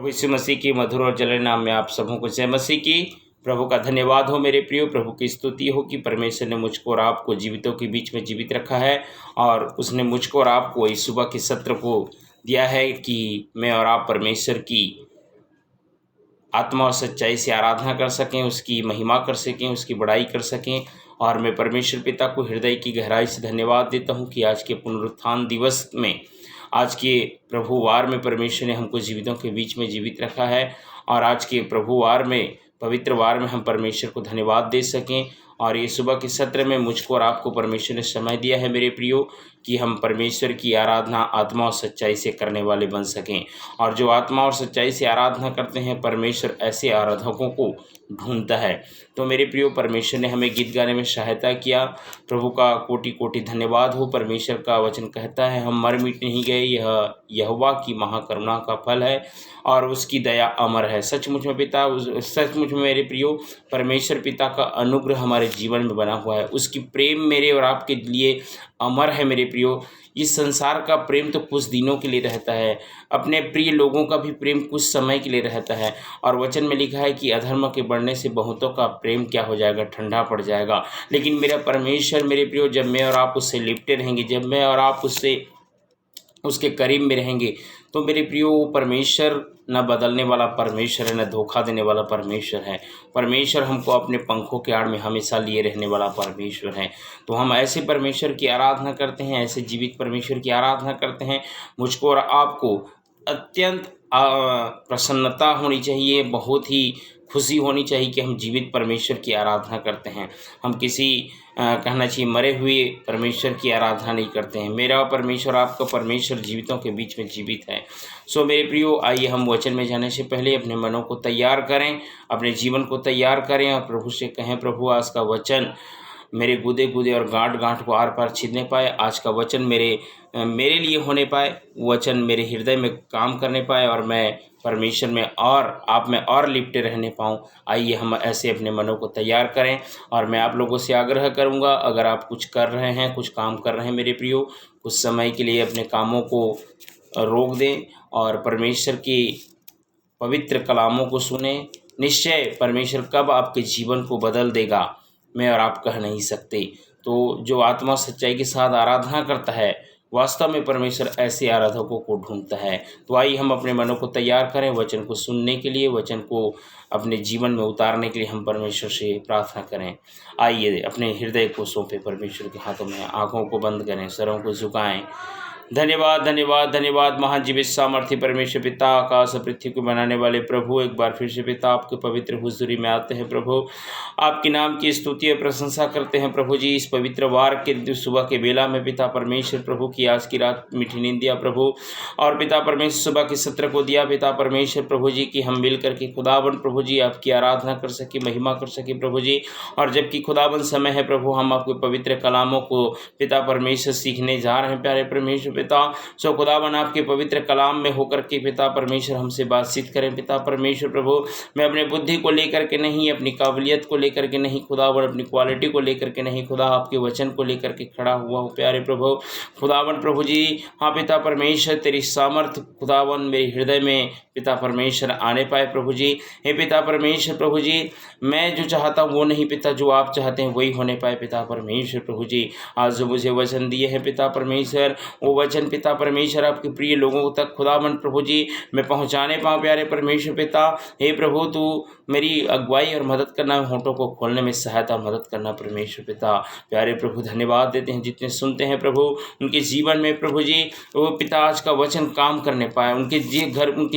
प्रभु यीशु मसीह की मधुर और जलने नाम में आप सबों को जय मसीह की। प्रभु का धन्यवाद हो मेरे प्रियो। प्रभु की स्तुति हो कि परमेश्वर ने मुझको और आपको जीवितों के बीच में जीवित रखा है और उसने मुझको और आपको इस सुबह के सत्र को दिया है कि मैं और आप परमेश्वर की आत्मा और सच्चाई से आराधना कर सकें, उसकी महिमा कर सकें, उसकी बड़ाई कर सकें। और मैं परमेश्वर पिता को हृदय की गहराई से धन्यवाद देता हूं कि आज के पुनरुत्थान दिवस में, आज के प्रभुवार में परमेश्वर ने हमको जीवितों के बीच में जीवित रखा है और आज के प्रभुवार में, पवित्र वार में हम परमेश्वर को धन्यवाद दे सकें। और ये सुबह के सत्र में मुझको और आपको परमेश्वर ने समय दिया है मेरे प्रियो कि हम परमेश्वर की आराधना आत्मा और सच्चाई से करने वाले बन सकें। और जो आत्मा और सच्चाई से आराधना करते हैं, परमेश्वर ऐसे आराधकों को ढूंढता है। तो मेरे प्रियो, परमेश्वर ने हमें गीत गाने में सहायता किया। प्रभु का कोटि कोटि धन्यवाद हो। परमेश्वर का वचन कहता है, हम मर मिट नहीं गए, यह यहोवा की महाकरुणा का फल है और उसकी दया अमर है। सचमुच में मेरे प्रियो, परमेश्वर पिता का अनुग्रह हमारे जीवन में बना हुआ है। उसकी प्रेम मेरे और आपके लिए अमर है मेरे प्रियो। इस संसार का प्रेम तो कुछ दिनों के लिए रहता है, अपने प्रिय लोगों का भी प्रेम कुछ समय के लिए रहता है। और वचन में लिखा है कि अधर्म के बढ़ने से बहुतों का प्रेम क्या हो जाएगा, ठंडा पड़ जाएगा। लेकिन मेरा परमेश्वर मेरे प्रियो, जब मैं और आप उससे लिपटे रहेंगे, जब मैं और आप उसके करीब में रहेंगे, तो मेरे प्रियो, वो परमेश्वर न बदलने वाला परमेश्वर है, न धोखा देने वाला परमेश्वर है। परमेश्वर हमको अपने पंखों के आड़ में हमेशा लिए रहने वाला परमेश्वर है। तो हम ऐसे परमेश्वर की आराधना करते हैं, ऐसे जीवित परमेश्वर की आराधना करते हैं। मुझको और आपको अत्यंत प्रसन्नता होनी चाहिए, बहुत ही खुशी होनी चाहिए कि हम जीवित परमेश्वर की आराधना करते हैं। हम किसी कहना चाहिए मरे हुए परमेश्वर की आराधना नहीं करते हैं। मेरा परमेश्वर, आपका परमेश्वर जीवितों के बीच में जीवित है। सो मेरे प्रियो, आइए हम वचन में जाने से पहले अपने मनों को तैयार करें, अपने जीवन को तैयार करें और प्रभु से कहें, प्रभु आज का वचन मेरे गुदे गुदे और गांठ गांठ को आर पार छीनने पाए। आज का वचन मेरे लिए होने पाए, वचन मेरे हृदय में काम करने पाए और मैं परमेश्वर में और आप में और लिपटे रहने पाऊँ। आइए हम ऐसे अपने मनों को तैयार करें। और मैं आप लोगों से आग्रह करूँगा, अगर आप कुछ कर रहे हैं, कुछ काम कर रहे हैं मेरे प्रियो, कुछ समय के लिए अपने कामों को रोक दें और परमेश्वर की पवित्र कलामों को सुने। निश्चय परमेश्वर कब आपके जीवन को बदल देगा, मैं और आप कह नहीं सकते। तो जो आत्मा सच्चाई के साथ आराधना करता है, वास्तव में परमेश्वर ऐसे आराधकों को ढूंढता है। तो आइए हम अपने मनों को तैयार करें वचन को सुनने के लिए, वचन को अपने जीवन में उतारने के लिए हम परमेश्वर से प्रार्थना करें। आइए अपने हृदय को सौंपे परमेश्वर के हाथों में, आँखों को बंद करें, सरों को झुकाएं। धन्यवाद धन्यवाद धन्यवाद महाजीवित सामर्थ्य परमेश्वर पिता, आकाश और पृथ्वी को बनाने वाले प्रभु, एक बार फिर से पिता आपके पवित्र हुजूरी में आते हैं प्रभु। आपके नाम की स्तुति और प्रशंसा करते हैं प्रभु जी। इस पवित्र वार के सुबह के बेला में पिता परमेश्वर प्रभु की आज की रात मीठी नींद दिया प्रभु, और पिता परमेश्वर सुबह के सत्र को दिया पिता परमेश्वर प्रभु जी कि हम मिल करके खुदावन प्रभु जी आपकी आराधना कर सके, महिमा कर सके प्रभु जी। और जबकि खुदावन समय है प्रभु, हम आपके पवित्र कलामों को पिता परमेश्वर सीखने जा रहे हैं प्यारे परमेश्वर पिता। सो खुदावन आपके पवित्र कलाम में होकर के पिता परमेश्वर हमसे बातचीत करें पिता परमेश्वर प्रभु। मैं अपने बुद्धि को लेकर के नहीं, अपनी काबिलियत को लेकर के नहीं खुदावन, अपनी क्वालिटी को लेकर के नहीं खुदा, आपके वचन को लेकर के खड़ा हुआ हूँ प्यारे प्रभु खुदावन प्रभु जी। हाँ पिता परमेश्वर, तेरी सामर्थ्य खुदावन मेरे हृदय में पिता परमेश्वर आने पाए प्रभु जी। हे पिता परमेश्वर प्रभु जी, मैं जो चाहता हूँ वो नहीं पिता, जो आप चाहते हैं वही होने पाए पिता परमेश्वर प्रभु जी। आज जो मुझे वचन दिए हैं पिता परमेश्वर, वो वचन पिता परमेश्वर आपके प्रिय लोगों तक खुदावन प्रभु जी मैं पहुँचाने पाऊँ प्यारे परमेश्वर पिता। हे प्रभु, तू मेरी अगुवाई और मदद करना, होंठों को खोलने में सहायता और मदद करना परमेश्वर पिता। प्यारे प्रभु धन्यवाद देते हैं जितने सुनते हैं प्रभु, उनके जीवन में प्रभु जी वो पिता आज का वचन काम करने पाए, उनके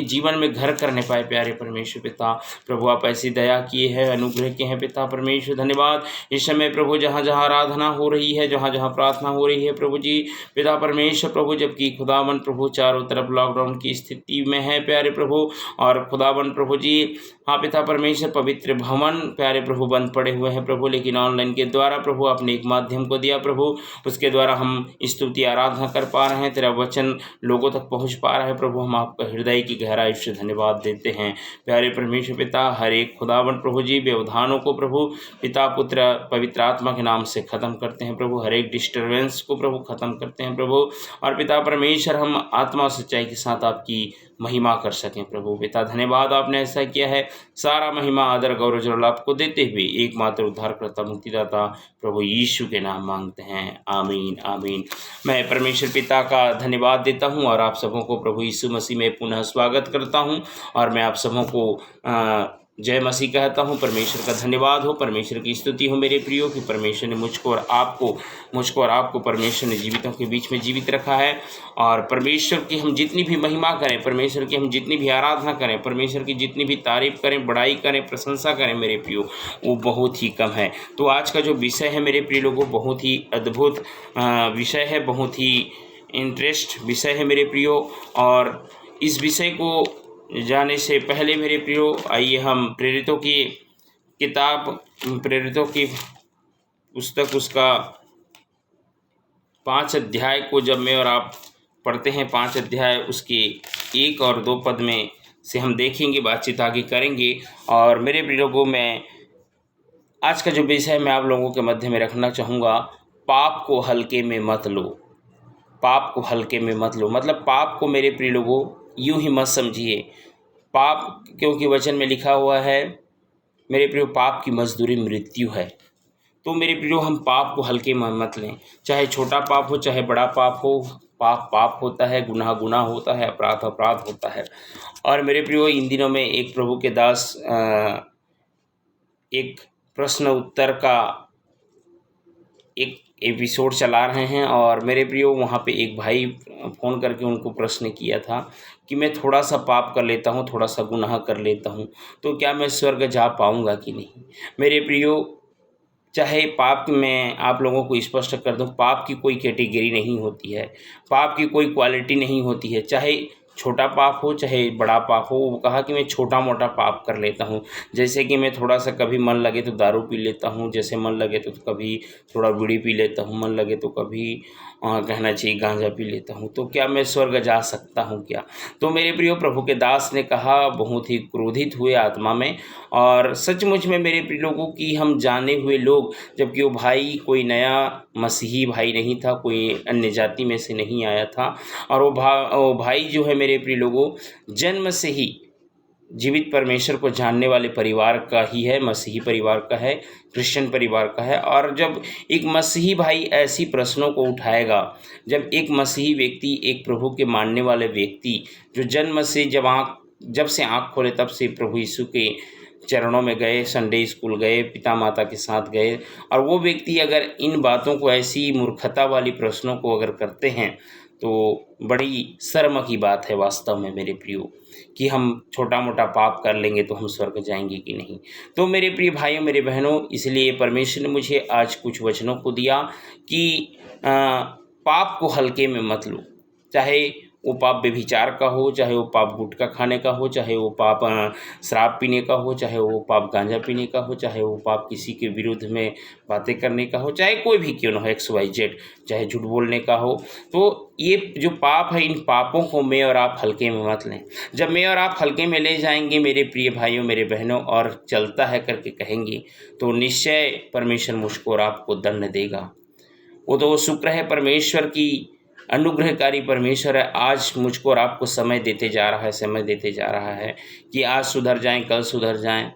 जीवन में घर करने पाए प्यारे परमेश्वर पिता। प्रभु आप ऐसी दया किए हैं, अनुग्रह किए हैं पिता परमेश्वर धन्यवाद। इस समय प्रभु जहाँ जहाँ आराधना हो रही है, जहाँ जहाँ प्रार्थना हो रही है प्रभु जी पिता परमेश्वर प्रभु, जबकि खुदावन प्रभु चारों तरफ लॉकडाउन की स्थिति में है प्यारे प्रभु, और खुदावन प्रभु जी हाँ पिता परमेश्वर पवित्र भवन प्यारे प्रभु बंद पड़े हुए हैं प्रभु, लेकिन ऑनलाइन के द्वारा प्रभु आपने एक माध्यम को दिया प्रभु, उसके द्वारा हम स्तुति आराधना कर पा रहे हैं, तेरा वचन लोगों तक पहुंच पा रहा है प्रभु। हम आपका हृदय की गहराई से धन्यवाद देते हैं प्यारे परमेश्वर पिता। हर एक खुदावन प्रभु जी व्यवधानों को प्रभु पिता पुत्र पवित्र आत्मा के नाम से खत्म करते हैं प्रभु, हर एक डिस्टर्बेंस को प्रभु खत्म करते हैं प्रभु। और पिता परमेश्वर हम आत्मा सच्चाई के साथ आपकी महिमा कर सकें। प्रभु पिता धन्यवाद, आपने ऐसा किया है। सारा महिमा आदर गौरव जलाल आपको देते हुए एकमात्र उद्धारकर्ता मुक्तिदाता प्रभु यीशु के नाम मांगते हैं, आमीन आमीन। मैं परमेश्वर पिता का धन्यवाद देता हूं और आप सबों को प्रभु यीशु मसीह में पुनः स्वागत करता हूं और मैं आप सबों को जय मसीह कहता हूँ। परमेश्वर का धन्यवाद हो, परमेश्वर की स्तुति हो मेरे प्रियो कि परमेश्वर ने मुझको और आपको परमेश्वर ने जीवितों के बीच में जीवित रखा है। और परमेश्वर की हम जितनी भी महिमा करें, परमेश्वर की हम जितनी भी आराधना करें, परमेश्वर की जितनी भी तारीफ करें, बड़ाई करें, प्रशंसा करें मेरे प्रियो, वो बहुत ही कम है। तो आज का जो विषय है मेरे प्रिय लोगों, बहुत ही अद्भुत विषय है, बहुत ही इंटरेस्ट विषय है मेरे प्रियो। और इस विषय को जाने से पहले मेरे प्रियो, आइए हम प्रेरितों की किताब, प्रेरितों की पुस्तक, उसका 5 अध्याय को जब मैं और आप पढ़ते हैं, 5 अध्याय उसके 1 और 2 पद में से हम देखेंगे, बातचीत आगे करेंगे। और मेरे प्रिय लोगों, मैं आज का जो विषय मैं आप लोगों के मध्य में रखना चाहूँगा, पाप को हल्के में मत लो। पाप को हल्के में मत लो, मतलब पाप को मेरे प्रिय लोगों यूं ही मत समझिए। पाप, क्योंकि वचन में लिखा हुआ है मेरे प्रियो, पाप की मजदूरी मृत्यु है। तो मेरे प्रियो, हम पाप को हल्के में मत लें। चाहे छोटा पाप हो, चाहे बड़ा पाप हो, पाप पाप होता है, गुनाह गुनाह होता है, अपराध अपराध होता है। और मेरे प्रियो, इन दिनों में एक प्रभु के दास एक प्रश्न उत्तर का एक एपिसोड चला रहे हैं। और मेरे प्रियो, वहाँ पे एक भाई फ़ोन करके उनको प्रश्न किया था कि मैं थोड़ा सा पाप कर लेता हूँ, थोड़ा सा गुनाह कर लेता हूँ, तो क्या मैं स्वर्ग जा पाऊँगा कि नहीं। मेरे प्रियो, चाहे पाप में आप लोगों को स्पष्ट कर दूं, पाप की कोई कैटेगरी नहीं होती है, पाप की कोई क्वालिटी नहीं होती है। चाहे छोटा पाप हो, चाहे बड़ा पाप हो। वो कहा कि मैं छोटा मोटा पाप कर लेता हूँ, जैसे कि मैं थोड़ा सा कभी मन लगे तो दारू पी लेता हूँ, जैसे मन लगे तो कभी थोड़ा बीड़ी पी लेता हूँ, मन लगे तो कभी कहना चाहिए गांजा पी लेता हूँ, तो क्या मैं स्वर्ग जा सकता हूँ क्या। तो मेरे प्रियो, प्रभु के दास ने कहा, बहुत ही क्रोधित हुए आत्मा में। और सचमुच में मेरे प्रिय लोगों की हम जाने हुए लोग, जबकि वो भाई कोई नया मसीही भाई नहीं था, कोई अन्य जाति में से नहीं आया था। और वो भाई जो है मेरे प्रिय लोगों, जन्म से ही जीवित परमेश्वर को जानने वाले परिवार का ही है, मसीही परिवार का है, क्रिश्चियन परिवार का है। और जब एक मसीही भाई ऐसी प्रश्नों को उठाएगा, जब एक मसीही व्यक्ति, एक प्रभु के मानने वाले व्यक्ति जो जन्म से जब से आँख खोले तब से प्रभु यीशु के चरणों में गए, संडे स्कूल गए, पिता माता के साथ गए, और वो व्यक्ति अगर इन बातों को, ऐसी मूर्खता वाली प्रश्नों को अगर करते हैं, तो बड़ी शर्म की बात है वास्तव में मेरे प्रियो, कि हम छोटा मोटा पाप कर लेंगे तो हम स्वर्ग जाएंगे कि नहीं। तो मेरे प्रिय भाइयों, मेरे बहनों, इसलिए परमेश्वर ने मुझे आज कुछ वचनों को दिया कि पाप को हल्के में मत लो। चाहे वो पाप व्यभिचार का हो, चाहे वो पाप गुटखा खाने का हो, चाहे वो पाप शराब पीने का हो, चाहे वो पाप गांजा पीने का हो, चाहे वो पाप किसी के विरुद्ध में बातें करने का हो, चाहे कोई भी क्यों ना हो, XYZ, चाहे झूठ बोलने का हो। तो ये जो पाप है, इन पापों को मैं और आप हल्के में मत लें। जब मैं और आप हल्के में ले जाएंगे मेरे प्रिय भाइयों, मेरे बहनों, और चलता है करके कहेंगे, तो निश्चय परमेश्वर मुझको और आपको दंड देगा। वो तो शुक्र है, परमेश्वर की अनुग्रहकारी परमेश्वर है, आज मुझको और आपको समय देते जा रहा है कि आज सुधर जाएं, कल सुधर जाएं,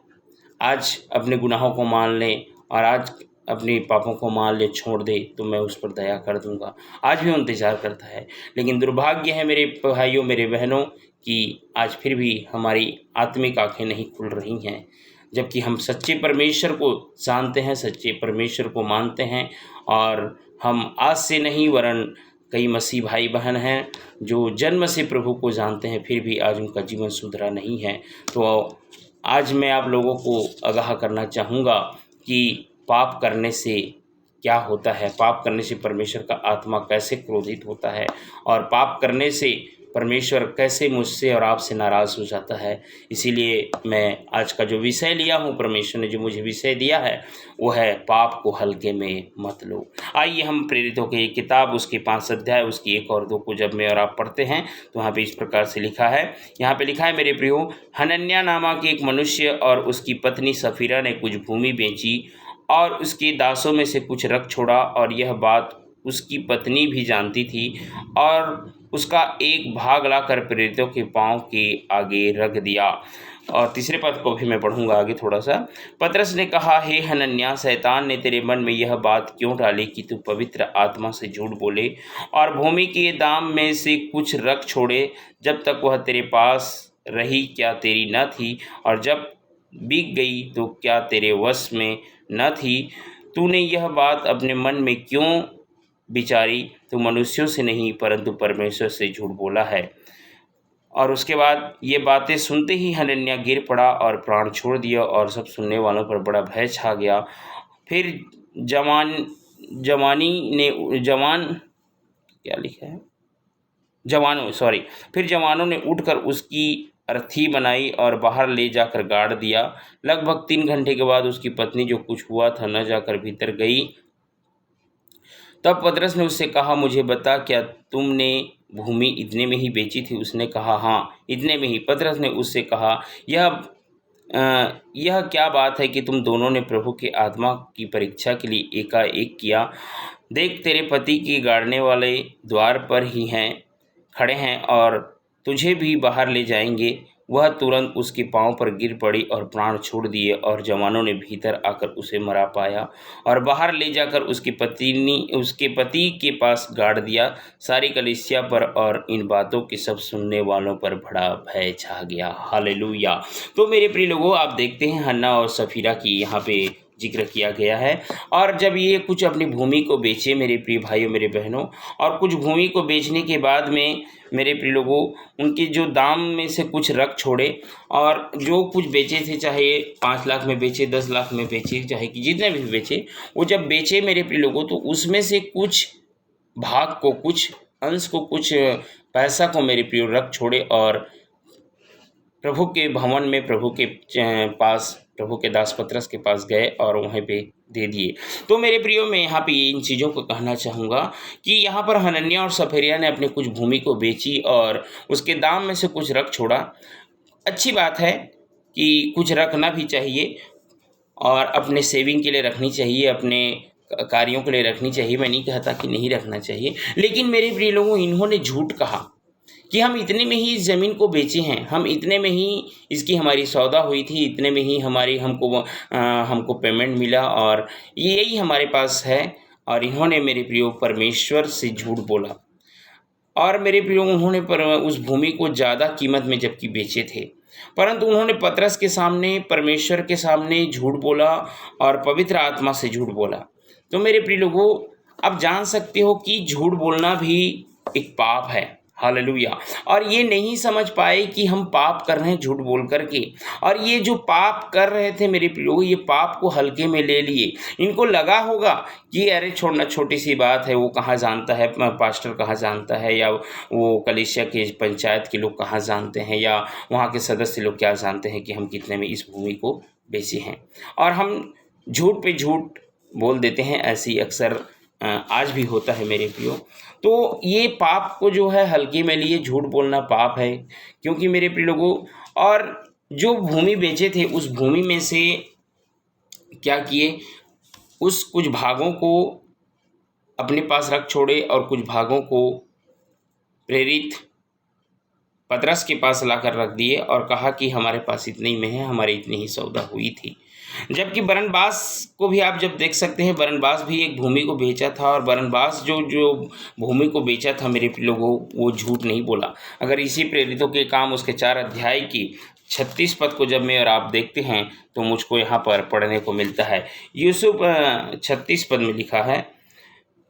आज अपने गुनाहों को मान लें और आज अपने पापों को मान ले, छोड़ दे, तो मैं उस पर दया कर दूंगा। आज भी इंतजार करता है। लेकिन दुर्भाग्य है मेरे भाइयों, मेरे बहनों, कि आज फिर भी हमारी आत्मिक आंखें नहीं खुल रही हैं, जबकि हम सच्चे परमेश्वर को जानते हैं, सच्चे परमेश्वर को मानते हैं। और हम आज से नहीं, वरन कई मसीह भाई बहन हैं जो जन्म से प्रभु को जानते हैं, फिर भी आज उनका जीवन सुधरा नहीं है। तो आज मैं आप लोगों को आगाह करना चाहूँगा कि पाप करने से क्या होता है, पाप करने से परमेश्वर का आत्मा कैसे क्रोधित होता है, और पाप करने से परमेश्वर कैसे मुझसे और आपसे नाराज़ हो जाता है। इसीलिए मैं आज का जो विषय लिया हूँ, परमेश्वर ने जो मुझे विषय दिया है, वो है पाप को हल्के में मत लो। आइए हम प्रेरितों की किताब, उसके 5 अध्याय, उसकी 1 और 2 को जब मैं और आप पढ़ते हैं, तो वहाँ पे इस प्रकार से लिखा है। यहाँ पे लिखा है मेरे प्रियो, हनन्याह नामक एक मनुष्य और उसकी पत्नी सफीरा ने कुछ भूमि बेची और उसके दासों में से कुछ रख छोड़ा, और यह बात उसकी पत्नी भी जानती थी और उसका एक भाग लाकर प्रेरितों के पाँव के आगे रख दिया। और तीसरे पद को भी मैं पढ़ूंगा आगे थोड़ा सा। पतरस ने कहा, हे हनन्याह, शैतान ने तेरे मन में यह बात क्यों डाली कि तू पवित्र आत्मा से झूठ बोले और भूमि के दाम में से कुछ रख छोड़े, जब तक वह तेरे पास रही क्या तेरी न थी, और जब बिक गई तो क्या तेरे वश में न थी? तूने यह बात अपने मन में क्यों विचारी? तू मनुष्यों से नहीं परंतु परमेश्वर से झूठ बोला है। और उसके बाद ये बातें सुनते ही हनन्याह गिर पड़ा और प्राण छोड़ दिया, और सब सुनने वालों पर बड़ा भय छा गया। फिर जवान क्या लिखा है, फिर जवानों ने उठकर उसकी अर्थी बनाई और बाहर ले जाकर गाड़ दिया। लगभग 3 घंटे के बाद उसकी पत्नी, जो कुछ हुआ था न जाकर भीतर गई। तब पतरस ने उससे कहा, मुझे बता, क्या तुमने भूमि इतने में ही बेची थी? उसने कहा, हाँ, इतने में ही। पतरस ने उससे कहा, यह क्या बात है कि तुम दोनों ने प्रभु के आत्मा की परीक्षा के लिए एकाएक किया? देख, तेरे पति के गाड़ने वाले द्वार पर ही खड़े हैं और तुझे भी बाहर ले जाएंगे। वह तुरंत उसके पांव पर गिर पड़ी और प्राण छोड़ दिए, और जवानों ने भीतर आकर उसे मरा पाया और बाहर ले जाकर उसके पति के पास गाड़ दिया। सारी कलीसिया पर और इन बातों के सब सुनने वालों पर बड़ा भय छा गया। हालेलुया। तो मेरे प्रिय लोगों, आप देखते हैं हन्ना और सफीरा की यहाँ पे जिक्र किया गया है। और जब ये कुछ अपनी भूमि को बेचे, मेरे प्रिय भाइयों मेरे बहनों, और कुछ भूमि को बेचने के बाद में मेरे प्रिय लोगों, उनके जो दाम में से कुछ रख छोड़े, और जो कुछ बेचे थे, चाहे 5 लाख में बेचे, 10 लाख में बेचे, चाहे कि जितने भी बेचे, वो जब बेचे मेरे प्रिय लोगों, तो उसमें से कुछ भाग को, कुछ अंश को, कुछ पैसा को मेरे प्रिय रख छोड़े और प्रभु के भवन में, प्रभु के पास, प्रभु के दास पतरस के पास गए और वहीं पे दे दिए। तो मेरे प्रियो, मैं यहाँ पे इन चीज़ों को कहना चाहूँगा कि यहाँ पर हनन्याह और सफीरा ने अपनी कुछ भूमि को बेची और उसके दाम में से कुछ रख छोड़ा। अच्छी बात है कि कुछ रखना भी चाहिए और अपने सेविंग के लिए रखनी चाहिए, अपने कार्यों के लिए रखनी चाहिए। मैं नहीं कहता कि नहीं रखना चाहिए, लेकिन मेरे प्रिय लोगों, इन्होंने झूठ कहा कि हम इतने में ही इस ज़मीन को बेचे हैं, हम इतने में ही इसकी हमारी सौदा हुई थी, इतने में ही हमको पेमेंट मिला और यही हमारे पास है। और इन्होंने मेरे प्रियो परमेश्वर से झूठ बोला, और मेरे प्रियो उन्होंने उस भूमि को ज़्यादा कीमत में जबकि बेचे थे, परंतु उन्होंने पतरस के सामने, परमेश्वर के सामने झूठ बोला और पवित्र आत्मा से झूठ बोला। तो मेरे प्रिय लोगों, आप जान सकते हो कि झूठ बोलना भी एक पाप है। हालेलुया। और ये नहीं समझ पाए कि हम पाप कर रहे हैं झूठ बोल करके, और ये जो पाप कर रहे थे मेरे प्रियो, ये पाप को हल्के में ले लिए। इनको लगा होगा कि अरे छोड़ना, छोटी सी बात है, वो कहाँ जानता है, पास्टर कहाँ जानता है, या वो कलीसिया के पंचायत के लोग कहाँ जानते हैं, या वहाँ के सदस्य लोग क्या जानते हैं कि हम कितने में इस भूमि को बेचे हैं। और हम झूठ पे झूठ बोल देते हैं। ऐसी अक्सर आज भी होता है मेरे प्रियो। तो ये पाप को जो है हल्के में लिए, झूठ बोलना पाप है। क्योंकि मेरे प्रिय लोगों, और जो भूमि बेचे थे, उस भूमि में से क्या किए, उस कुछ भागों को अपने पास रख छोड़े और कुछ भागों को प्रेरित पतरस के पास लाकर रख दिए और कहा कि हमारे पास इतने ही में है, हमारे इतनी ही सौदा हुई थी। जबकि बरनबास को भी आप जब देख सकते हैं, बरनबास भी एक भूमि को बेचा था, और बरनबास जो भूमि को बेचा था मेरे लोगों, वो झूठ नहीं बोला। अगर इसी प्रेरितों के काम उसके 4 अध्याय की 36 पद को जब मैं और आप देखते हैं, तो मुझको यहाँ पर पढ़ने को मिलता है। यूसुफ 36 पद में लिखा है,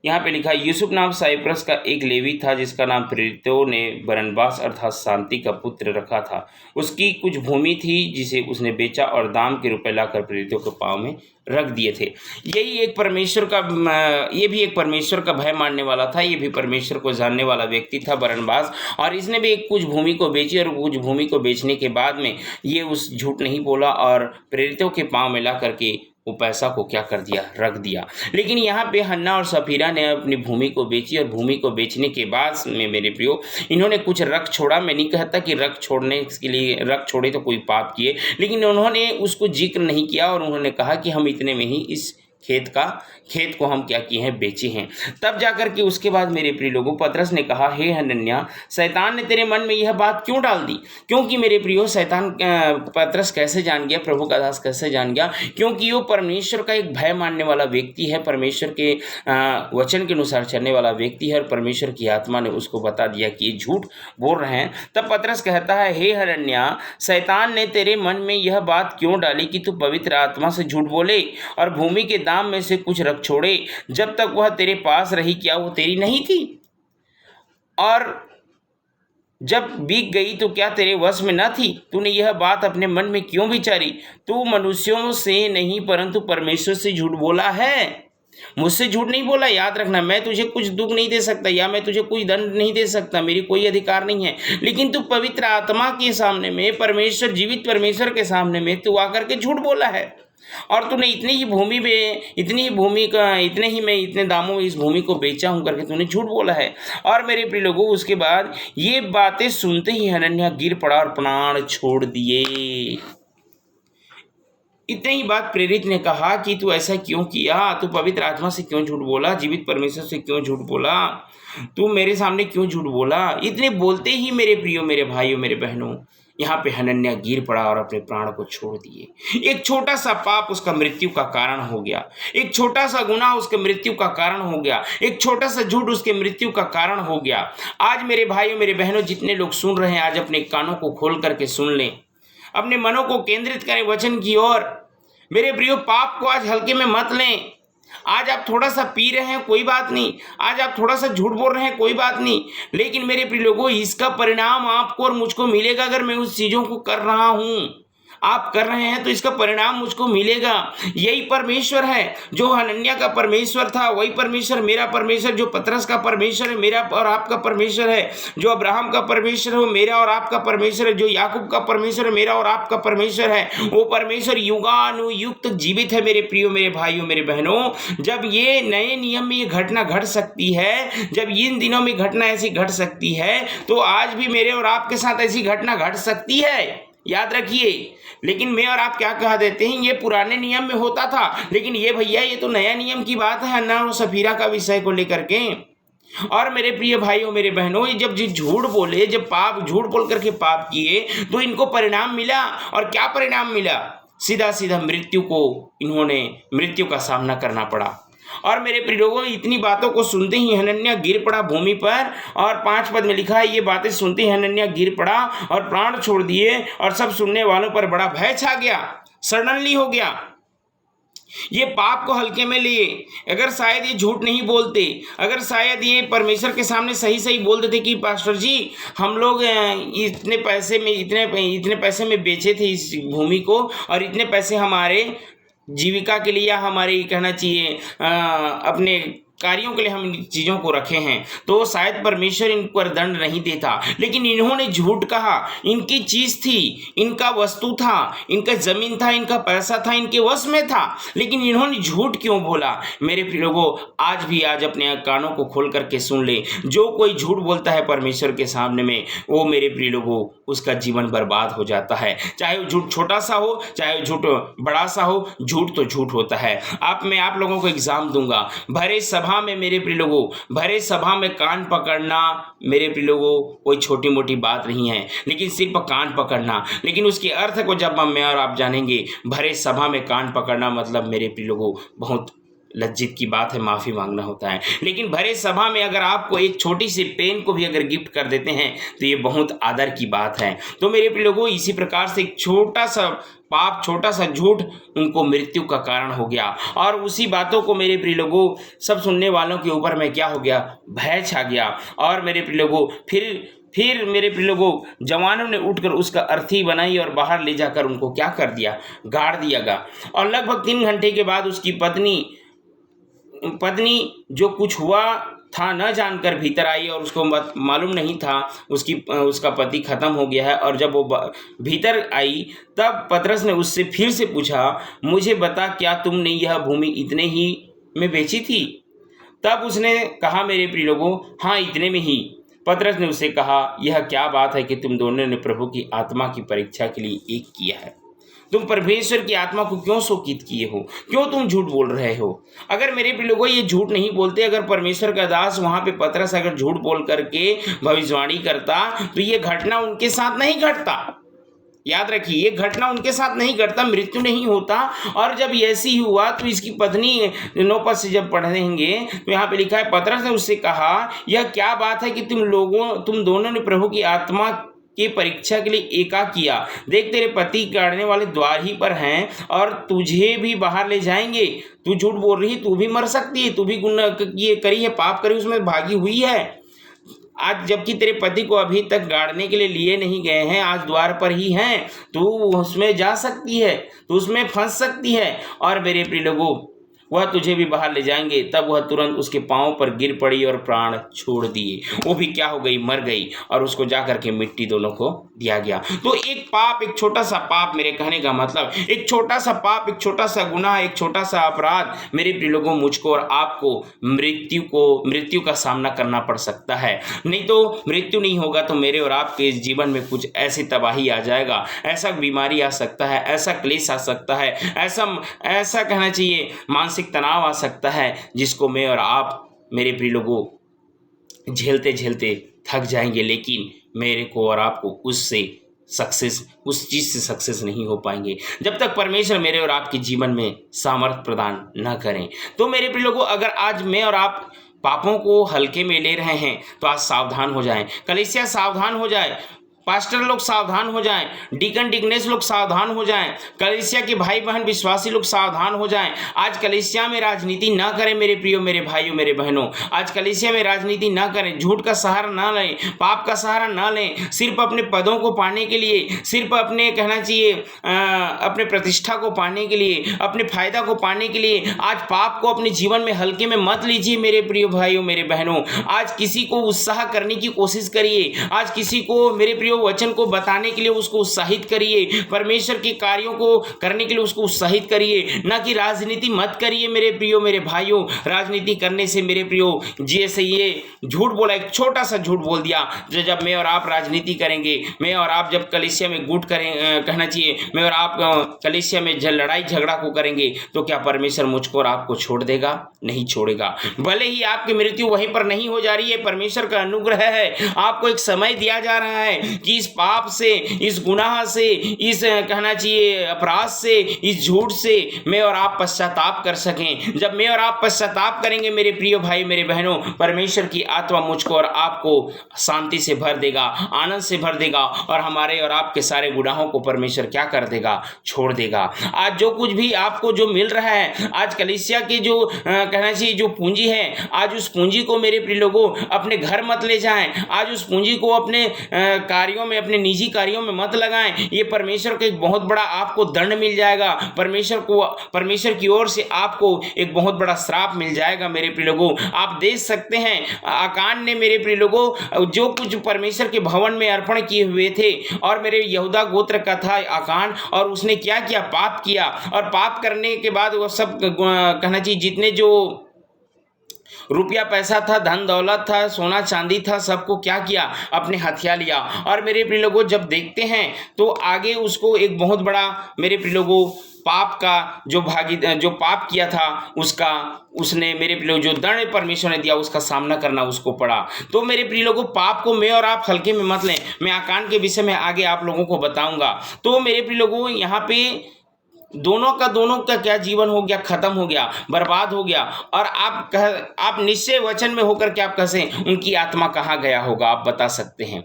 यहाँ पे लिखा है, यूसुफ नाम साइप्रस का एक लेवी था, जिसका नाम प्रेरितों ने बरनबास अर्थात शांति का पुत्र रखा था। उसकी कुछ भूमि थी जिसे उसने बेचा और दाम के रुपए लाकर प्रेरितों के पाँव में रख दिए थे। ये भी एक परमेश्वर का भय मानने वाला था, ये भी परमेश्वर को जानने वाला व्यक्ति था बरनबास, और इसने भी कुछ भूमि को बेची, और कुछ भूमि को बेचने के बाद में ये उस झूठ नहीं बोला और प्रेरितों के पाँव में ला करके वो पैसा को क्या कर दिया, रख दिया। लेकिन यहाँ पे हन्ना और सफीरा ने अपनी भूमि को बेची, और भूमि को बेचने के बाद में मेरे प्रियो, इन्होंने कुछ रख छोड़ा। मैं नहीं कहता कि रख छोड़ने के लिए रख छोड़े तो कोई पाप किए, लेकिन उन्होंने उसको जिक्र नहीं किया और उन्होंने कहा कि हम इतने में ही इस खेत को हम क्या किए हैं, बेचे हैं। तब जाकर के उसके बाद मेरे प्रिय लोगों पतरस ने कहा, हे हनन्याह, शैतान ने तेरे मन में यह बात क्यों डाल दी? क्योंकि मेरे प्रियो शैतान पतरस कैसे जान गया, प्रभु का दास कैसे जान गया? क्योंकि वो परमेश्वर का एक भय मानने वाला व्यक्ति है, परमेश्वर के वचन के अनुसार चलने वाला व्यक्ति है, और परमेश्वर की आत्मा ने उसको बता दिया कि ये झूठ बोल रहे हैं। तब पतरस कहता है, हे हनन्याह, शैतान ने तेरे मन में यह बात क्यों डाली कि तू पवित्र आत्मा से झूठ बोले और भूमि के दाम में से कुछ रख छोड़े? जब तक वह तेरे पास रही, क्या वो तेरी नहीं थी? और जब बीत गई तो क्या तेरे वश में न थी? तूने यह बात अपने मन में क्यों विचारी? तू मनुष्यों से नहीं परंतु परमेश्वर से झूठ बोला है, मुझसे झूठ नहीं बोला। याद रखना, मैं तुझे कुछ दुख नहीं दे सकता या मैं तुझे कुछ दंड नहीं दे सकता, मेरी कोई अधिकार नहीं है। लेकिन तू पवित्र आत्मा के सामने में, परमेश्वर, जीवित परमेश्वर के सामने में तू आकर के झूठ बोला है। और तूने इतनी ही भूमि में इतने दामों में इस भूमि को बेचा हूं करके तूने झूठ बोला है। और मेरे प्रिय लोगों, उसके बाद ये बातें सुनते ही हनन्याह गिर पड़ा और प्राण छोड़ दिए। इतने ही बात प्रेरित ने कहा कि तू ऐसा क्यों किया? तू पवित्र आत्मा से क्यों झूठ बोला? जीवित परमेश्वर से क्यों झूठ बोला? तू मेरे सामने क्यों झूठ बोला? इतने बोलते ही मेरे प्रियो, मेरे भाइयों, मेरे बहनों, यहाँ पे हनन्याह गिर पड़ा और अपने प्राण को छोड़ दिए। एक छोटा सा पाप उसका मृत्यु का कारण हो गया, एक छोटा सा गुनाह उसके मृत्यु का कारण हो गया, एक छोटा सा झूठ उसके मृत्यु का कारण हो गया। आज मेरे भाइयों, मेरे बहनों, जितने लोग सुन रहे हैं, आज अपने कानों को खोल करके सुन लें, अपने मनों को केंद्रित करें वचन की ओर। मेरे प्रियो, पाप को आज हल्के में मत लें। आज आप थोड़ा सा पी रहे हैं, कोई बात नहीं। आज आप थोड़ा सा झूठ बोल रहे हैं, कोई बात नहीं। लेकिन मेरे प्रिय लोगों, इसका परिणाम आपको और मुझको मिलेगा। अगर मैं उस चीज़ों को कर रहा हूं, आप कर रहे हैं, तो इसका परिणाम मुझको मिलेगा। यही परमेश्वर है जो हनन्याह का परमेश्वर था, वही परमेश्वर मेरा परमेश्वर, जो पतरस का परमेश्वर है, मेरा और आपका परमेश्वर है, जो अब्राहम का परमेश्वर है, वो मेरा और आपका परमेश्वर है, जो याकूब का परमेश्वर है, मेरा और आपका परमेश्वर है। वो परमेश्वर युगानुयुक्त जीवित है। मेरे प्रियो, मेरे भाइयों, मेरे बहनों, जब ये नए नियम में ये घटना घट सकती है, जब इन दिनों में घटना ऐसी घट सकती है, तो आज भी मेरे और आपके साथ ऐसी घटना घट सकती है। याद रखिए। लेकिन मैं और आप क्या कह देते हैं, ये पुराने नियम में होता था, लेकिन ये भैया ये तो नया नियम की बात है, हन्ना और सफीरा का विषय को लेकर के। और मेरे प्रिय भाइयों, मेरे बहनों, ये जब झूठ बोले, जब झूठ बोल करके पाप किए, तो इनको परिणाम मिला। और क्या परिणाम मिला? सीधा सीधा मृत्यु का सामना करना पड़ा। और मेरे प्रिय लोगों, इतनी बातों को सुनते ही हनन्याह गिर पड़ा भूमि पर। और 5 पद में लिखा है, ये बातें सुनते ही हनन्याह गिर पड़ा और प्राण छोड़ दिए। और सब सुनने वालों पर बड़ा भय छा गया, सडनली हो गया। ये पाप को हल्के में लिए। अगर शायद ये झूठ नहीं बोलते, अगर शायद ये परमेश्वर के सामने सही सही बोल देते कि पास्टर जी, हम लोग इतने पैसे में बेचे थे इस भूमि को, और इतने पैसे हमारे जीविका के लिए, या हमारे कहना चाहिए अपने कार्यों के लिए हम इन चीज़ों को रखे हैं, तो शायद परमेश्वर इन पर दंड नहीं देता। लेकिन इन्होंने झूठ कहा। इनकी चीज़ थी, इनका वस्तु था, इनका ज़मीन था, इनका पैसा था, इनके वश में था, लेकिन इन्होंने झूठ क्यों बोला? मेरे प्रिय लोगों, आज अपने कानों को खोल करके सुन ले। जो कोई झूठ बोलता है परमेश्वर के सामने में, वो मेरे प्रिय लोगों, उसका जीवन बर्बाद हो जाता है। चाहे वो झूठ छोटा सा हो, चाहे झूठ बड़ा सा हो, झूठ तो झूठ होता है। मैं आप लोगों को एग्जाम दूंगा। भरे सभा में मेरे प्रिय लोगों, भरे सभा में कान पकड़ना मेरे प्रिय लोगों कोई छोटी मोटी बात नहीं है, लेकिन सिर्फ कान पकड़ना। लेकिन उसके अर्थ को जब मैं और आप जानेंगे, भरे सभा में कान पकड़ना मतलब मेरे प्रिय लोगों बहुत लज्जित की बात है, माफ़ी मांगना होता है। लेकिन भरे सभा में अगर आपको एक छोटी सी पेन को भी अगर गिफ्ट कर देते हैं, तो ये बहुत आदर की बात है। तो मेरे प्रिय लोगों, इसी प्रकार से एक छोटा सा पाप, छोटा सा झूठ उनको मृत्यु का कारण हो गया। और उसी बातों को मेरे प्रिय लोगों, सब सुनने वालों के ऊपर में क्या हो गया? भय छा गया। और मेरे प्रिय लोगों, फिर मेरे प्रिय लोगों, जवानों ने उठकर उसका अर्थी बनाई और बाहर ले जाकर उनको क्या कर दिया? गाड़ दिया गया। और लगभग 3 घंटे के बाद उसकी पत्नी जो कुछ हुआ था न जानकर भीतर आई, और उसको मालूम नहीं था उसका पति खत्म हो गया है। और जब वो भीतर आई, तब पतरस ने उससे फिर से पूछा, मुझे बता, क्या तुमने यह भूमि इतने ही में बेची थी? तब उसने कहा, मेरे प्रिय लोगों, हाँ, इतने में ही। पतरस ने उससे कहा, यह क्या बात है कि तुम दोनों ने प्रभु की आत्मा की परीक्षा के लिए एक किया है? तुम परमेश्वर की आत्मा को क्यों शोकित किए हो? क्यों तुम झूठ बोल रहे हो? अगर मेरे प्रिय लोगों ये झूठ नहीं बोलते, अगर परमेश्वर का दास वहां पे पतरस अगर झूठ बोल करके भविष्यवाणी करता, तो ये घटना उनके साथ नहीं घटता। याद रखिए, ये घटना उनके साथ नहीं घटता, मृत्यु नहीं होता। और जब ऐसी हुआ तो इसकी पत्नी 9 पद से जब पढ़ेंगे तो यहाँ पे लिखा है, पतरस ने उससे कहा, यह क्या बात है कि तुम दोनों ने प्रभु की आत्मा की परीक्षा के लिए एका किया। देख, तेरे पति गाड़ने वाले द्वार ही पर हैं और तुझे भी बाहर ले जाएंगे। तू झूठ बोल रही है, तू भी मर सकती है, तू भी गुनाह ये करी है, पाप करी, उसमें भागी हुई है। आज जबकि तेरे पति को अभी तक गाड़ने के लिए लिए नहीं गए हैं, आज द्वार पर ही हैं, तू उसमें जा सकती है, तू उसमें फंस सकती है। और मेरे प्रिय लोगों, वह तुझे भी बाहर ले जाएंगे। तब वह तुरंत उसके पांव पर गिर पड़ी और प्राण छोड़ दिए। वो भी क्या हो गई? मर गई। और उसको जा करके मिट्टी दोनों को दिया गया। तो एक पाप, एक छोटा सा पाप, मेरे कहने का मतलब एक छोटा सा पाप, एक छोटा सा गुनाह, एक छोटा सा अपराध मेरे प्रिय लोगों मुझको और आपको मृत्यु का सामना करना पड़ सकता है। नहीं तो मृत्यु नहीं होगा तो मेरे और आपके इस जीवन में कुछ ऐसी तबाही आ जाएगा, ऐसा बीमारी आ सकता है, ऐसा क्लेश आ सकता है, ऐसा कहना चाहिए मानसिक तनाव आ सकता है, जिसको मैं और आप मेरे प्रिय लोगों झेलते झेलते थक जाएंगे, लेकिन मेरे को और आपको उस चीज से सक्सेस नहीं हो पाएंगे जब तक परमेश्वर मेरे और आपके जीवन में सामर्थ्य प्रदान न करें। तो मेरे प्रिय लोगों, अगर आज मैं और आप पापों को हल्के में ले रहे हैं तो आज सावधान हो जाएं, कलीसिया सावधान हो जाए, पास्टर लोग सावधान हो जाएं, डीकन डिकनेस लोग सावधान हो जाएं, कलीसिया के भाई बहन विश्वासी लोग सावधान हो जाएं। आज कलीसिया में राजनीति ना करें मेरे प्रियो, मेरे भाइयों, मेरे बहनों। आज कलीसिया में राजनीति ना करें, झूठ का सहारा ना लें, पाप का सहारा ना लें, सिर्फ अपने पदों को पाने के लिए, सिर्फ अपने कहना चाहिए अपने प्रतिष्ठा को पाने के लिए, अपने फायदा को पाने के लिए आज पाप को अपने जीवन में हल्के में मत लीजिए मेरे प्रियो भाइयों, मेरे बहनों। आज किसी को उत्साह करने की कोशिश करिए, आज किसी को मेरे प्रियो वचन को बताने के लिए उसको उत्साहित करिए, परमेश्वर के कार्यों को करने के लिए उसको उत्साहित करिए, ना कि राजनीति मत करिए मेरे प्रियो, मेरे भाइयों। राजनीति करने से मेरे प्रियो, जैसे ये झूठ बोला, एक छोटा सा झूठ बोल दिया, जब मैं और आप राजनीति करेंगे, मैं और आप जब कलीसिया में गुट करें, कहना चाहिए मैं और आप कलीसिया में लड़ाई झगड़ा को करेंगे, तो क्या परमेश्वर मुझको और आपको छोड़ देगा? नहीं छोड़ेगा। भले ही आपकी मृत्यु वहीं पर नहीं हो जा रही है, परमेश्वर का अनुग्रह है, आपको एक समय दिया जा रहा है कि इस पाप से, इस गुनाह से, इस कहना चाहिए अपराध से, इस झूठ से मैं और आप पश्चाताप कर सकें। जब मैं और आप पश्चाताप करेंगे मेरे प्रिय भाई, मेरे बहनों, परमेश्वर की आत्मा मुझको और आपको शांति से भर देगा, आनंद से भर देगा, और हमारे और आपके सारे गुनाहों को परमेश्वर क्या कर देगा? छोड़ देगा। आज जो कुछ भी आपको जो मिल रहा है, आज कलीसिया की जो कहना चाहिए जो पूंजी है, आज उस पूंजी को मेरे प्रिय लोगों अपने घर मत ले जाएं, आज उस पूंजी को अपने कार्यों में, अपने निजी कार्यों में मत लगाएं। ये परमेश्वर का एक बहुत बड़ा आपको दंड मिल जाएगा, परमेश्वर की ओर से आपको एक बहुत बड़ा श्राप मिल जाएगा मेरे प्रिय लोगों। आप देख सकते हैं आकान ने मेरे प्रिय लोगों जो कुछ परमेश्वर के भवन में अर्पण किए हुए थे, और मेरे यहूदा गोत्र का था आकान, और उसने क्या किया? पाप किया। और पाप करने के बाद वो सब कहना चाहिए जितने जो रुपया पैसा था, धन दौलत था, सोना चांदी था, सबको क्या किया? अपने हथिया लिया। और मेरे प्रिय लोगों जब देखते हैं तो आगे उसको एक बहुत बड़ा मेरे प्रिय लोगों पाप का जो पाप किया था उसने मेरे प्रिय लोगों जो दंड परमेश्वर ने दिया उसका सामना करना उसको पड़ा। तो मेरे प्रिय लोगों पाप को मैं और आप हल्के में मत लें। मैं आकान के विषय में आगे आप लोगों को बताऊंगा। तो मेरे प्रिय लोगों यहाँ पे दोनों का क्या जीवन हो गया? खत्म हो गया, बर्बाद हो गया। और आप निश्चय वचन में होकर के आप कहें उनकी आत्मा कहाँ गया होगा? आप बता सकते हैं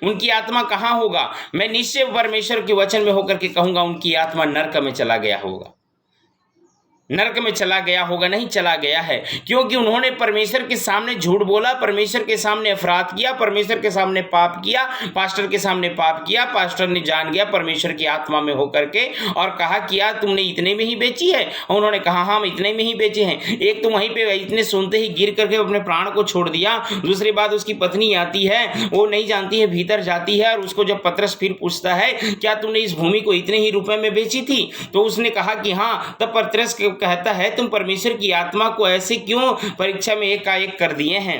उनकी आत्मा कहाँ होगा? मैं निश्चय परमेश्वर के वचन में होकर के कहूंगा उनकी आत्मा नरक में चला गया होगा। नरक में चला गया होगा, नहीं चला गया है, क्योंकि उन्होंने परमेश्वर के सामने झूठ बोला, परमेश्वर के सामने अपराध किया, परमेश्वर के सामने पाप किया, पास्टर के सामने पाप किया। पास्टर ने जान गया परमेश्वर की आत्मा में होकर के और कहा किया तुमने इतने में ही बेची है? उन्होंने कहा हाँ हम इतने में ही बेचे हैं। एक तो वहीं पे इतने सुनते ही गिर करके अपने प्राण को छोड़ दिया। दूसरी बात उसकी पत्नी आती है, वो नहीं जानती है, भीतर जाती है, और उसको जब पतरस फिर पूछता है क्या तुमने इस भूमि को इतने ही रुपए में बेची थी? तो उसने कहा कि हाँ। तब पतरस कहता है तुम परमेश्वर की आत्मा को ऐसे क्यों परीक्षा में एकाएक कर दिए हैं?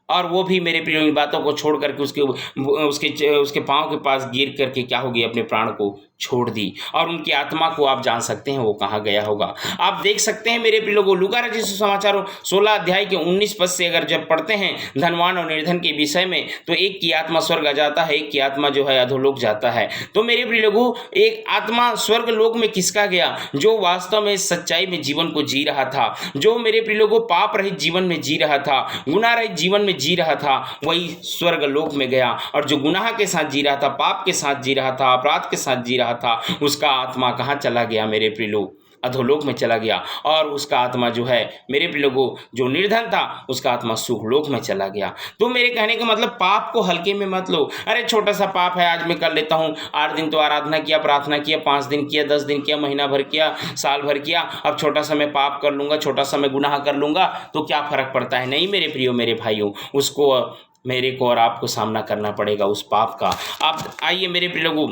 और वो भी मेरे प्रियो इन बातों को छोड़ करके उसके पाँव के पास गिर करके क्या हो गई, अपने प्राण को छोड़ दी। और उनकी आत्मा को आप जान सकते हैं वो कहाँ गया होगा। आप देख सकते हैं मेरे प्रिय लोगों, लूका रचित सुसमाचार 16 अध्याय के 19 पद से अगर जब पढ़ते हैं धनवान और निर्धन के विषय में, तो एक की आत्मा स्वर्ग आ जाता है, एक की आत्मा जो है अधोलोक जाता है। तो मेरे प्रिय लोगों, एक आत्मा स्वर्ग लोक में किसका गया? जो वास्तव में सच्चाई में जीवन को जी रहा था, जो मेरे प्रिय लोगों पाप रहित जीवन में जी रहा था, गुनाह रहित जीवन में जी रहा था, वही स्वर्ग लोक में गया। और जो गुनाह के साथ जी रहा था, पाप के साथ जी रहा था, अपराध के साथ जी रहा था, उसका आत्मा कहाँ चला गया मेरे प्रिय लोग? अधोलोक में चला गया। और उसका आत्मा जो है मेरे प्रिय लोगों, जो निर्धन था, उसका आत्मा सुखलोक में चला गया। तो मेरे कहने का मतलब, पाप को हल्के में मत लो। अरे छोटा सा पाप है, आज मैं कर लेता हूँ, 8 दिन तो आराधना किया, प्रार्थना किया, 5 दिन किया, 10 दिन किया, महीना भर किया, साल भर किया, अब छोटा सा मैं पाप कर लूँगा, छोटा सा मैं गुनाह कर लूँगा, तो क्या फर्क पड़ता है? नहीं मेरे प्रियो, मेरे भाइयों, उसको मेरे को और आपको सामना करना पड़ेगा उस पाप का। आप आइए मेरे प्रिय लोगों,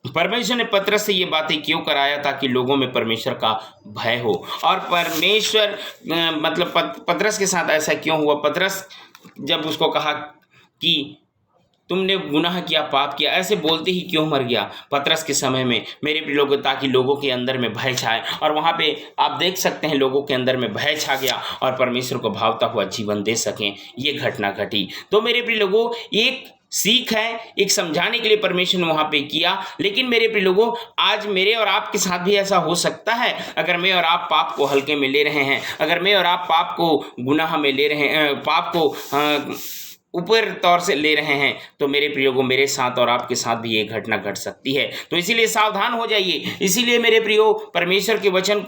परमेश्वर ने पतरस से ये बातें क्यों कराया? ताकि लोगों में परमेश्वर का भय हो। और परमेश्वर मतलब पतरस के साथ ऐसा क्यों हुआ? पतरस जब उसको कहा कि तुमने गुनाह किया, पाप किया, ऐसे बोलते ही क्यों मर गया पतरस के समय में मेरे प्रिय लोगों? ताकि लोगों के अंदर में भय छाए। और वहाँ पे आप देख सकते हैं लोगों के अंदर में भय छा गया और परमेश्वर को भावता हुआ जीवन दे सकें, ये घटना घटी। तो मेरे प्रिय लोगों, एक सीख है, एक समझाने के लिए परमेश्वर ने वहाँ पे किया। लेकिन मेरे प्रिय लोगों, आज मेरे और आपके साथ भी ऐसा हो सकता है। अगर मैं और आप पाप को हल्के में ले रहे हैं, अगर मैं और आप पाप को गुनाह में ले रहे हैं, पाप को ऊपर तौर से ले रहे हैं, तो मेरे प्रियो, मेरे साथ और आपके साथ भी ये घटना घट सकती है। तो इसीलिए सावधान हो जाइए। इसीलिए मेरे प्रियो, परमेश्वर के वचन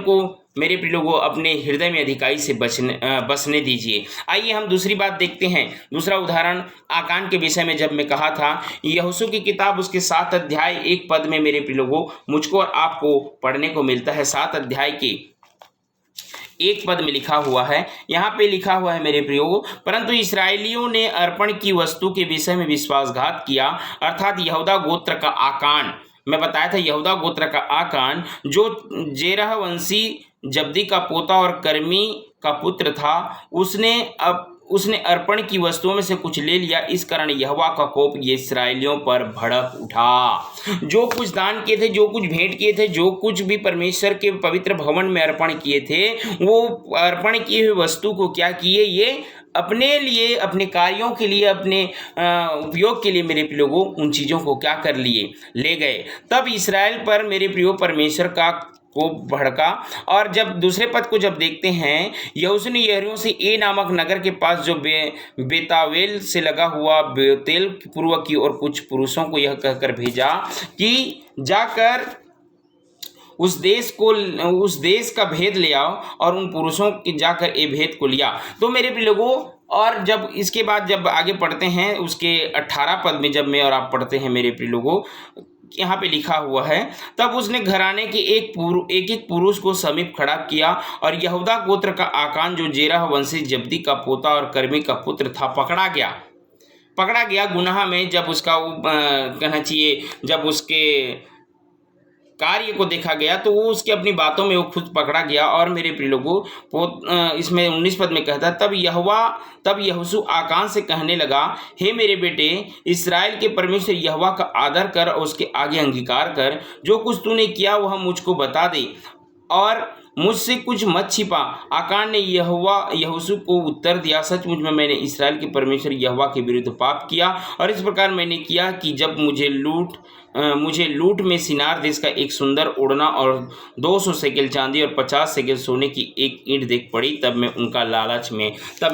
को मेरे प्रियो को अपने हृदय में अधिकाई से बसने दीजिए। आइए हम दूसरी बात देखते हैं। दूसरा उदाहरण आकान के विषय में जब मैं कहा था, यहोशू की किताब उसके 7 अध्याय 1 पद में मेरे प्रियो को मुझको और आपको पढ़ने को मिलता है। 7 अध्याय के 1 पद में लिखा हुआ है, यहाँ पे लिखा हुआ है मेरे प्रियो, परंतु इस्राएलियों ने अर्पण की वस्तु के विषय में विश्वासघात किया, अर्थात यहूदा गोत्र का आकान, मैं बताया था यहूदा गोत्र का आकान, जो जेरह वंशी जब्दी का पोता और कर्मी का पुत्र था, उसने अर्पण की वस्तुओं में से कुछ ले लिया। इस कारण यहोवा का कोप ये इस्राएलियों पर भड़क उठा। जो कुछ दान किए थे, जो कुछ भेंट किए थे, जो कुछ भी परमेश्वर के पवित्र भवन में अर्पण किए थे, वो अर्पण किए हुए वस्तु को क्या किए? ये अपने लिए, अपने कार्यों के लिए, अपने उपयोग के लिए मेरे प्रियो उन चीज़ों को क्या कर लिए? ले गए। तब इसराइल पर मेरे प्रियो परमेश्वर का को भड़का। और जब दूसरे पद को जब देखते हैं, यहोशू ने यरीहो से ए नामक नगर के पास जो बेतावेल से लगा हुआ बेतेल पूर्व की ओर कुछ पुरुषों को यह कहकर भेजा कि जाकर उस देश का भेद ले आओ, और उन पुरुषों की जाकर ये भेद को लिया। तो मेरे प्रिय लोगों, और जब इसके बाद जब आगे पढ़ते हैं उसके 18 पद में, जब मैं और आप पढ़ते हैं मेरे प्रिय लोगों, यहाँ पे लिखा हुआ है, तब उसने घराने के एक पुरुष को समीप खड़ा किया, और यहूदा गोत्र का आकान, जो जेरह वंशी जब्दी का पोता और कर्मी का पुत्र था, पकड़ा गया गुनाह में। जब उसका कहना चाहिए, जब उसके कार्य को देखा गया, तो वो उसके अपनी बातों में वो खुद पकड़ा गया। और मेरे प्रिय लोगों, इसमें 19 पद में कहता है, तब यहोशू आकान से कहने लगा, हे मेरे बेटे, इस्राएल के परमेश्वर यहोवा का आदर कर और उसके आगे अंगीकार कर। जो कुछ तूने किया वह मुझको बता दे और मुझसे कुछ मत छिपा। आकान ने यहोशू को उत्तर दिया, सचमुच में मैंने इस्राएल के परमेश्वर यहोवा के विरुद्ध पाप किया, और इस प्रकार मैंने किया कि जब मुझे लूट में सिनार देश का एक सुंदर ओढ़ना और 200 शेकेल चांदी और 50 शेकेल सोने की एक ईंट देख पड़ी, तब मैं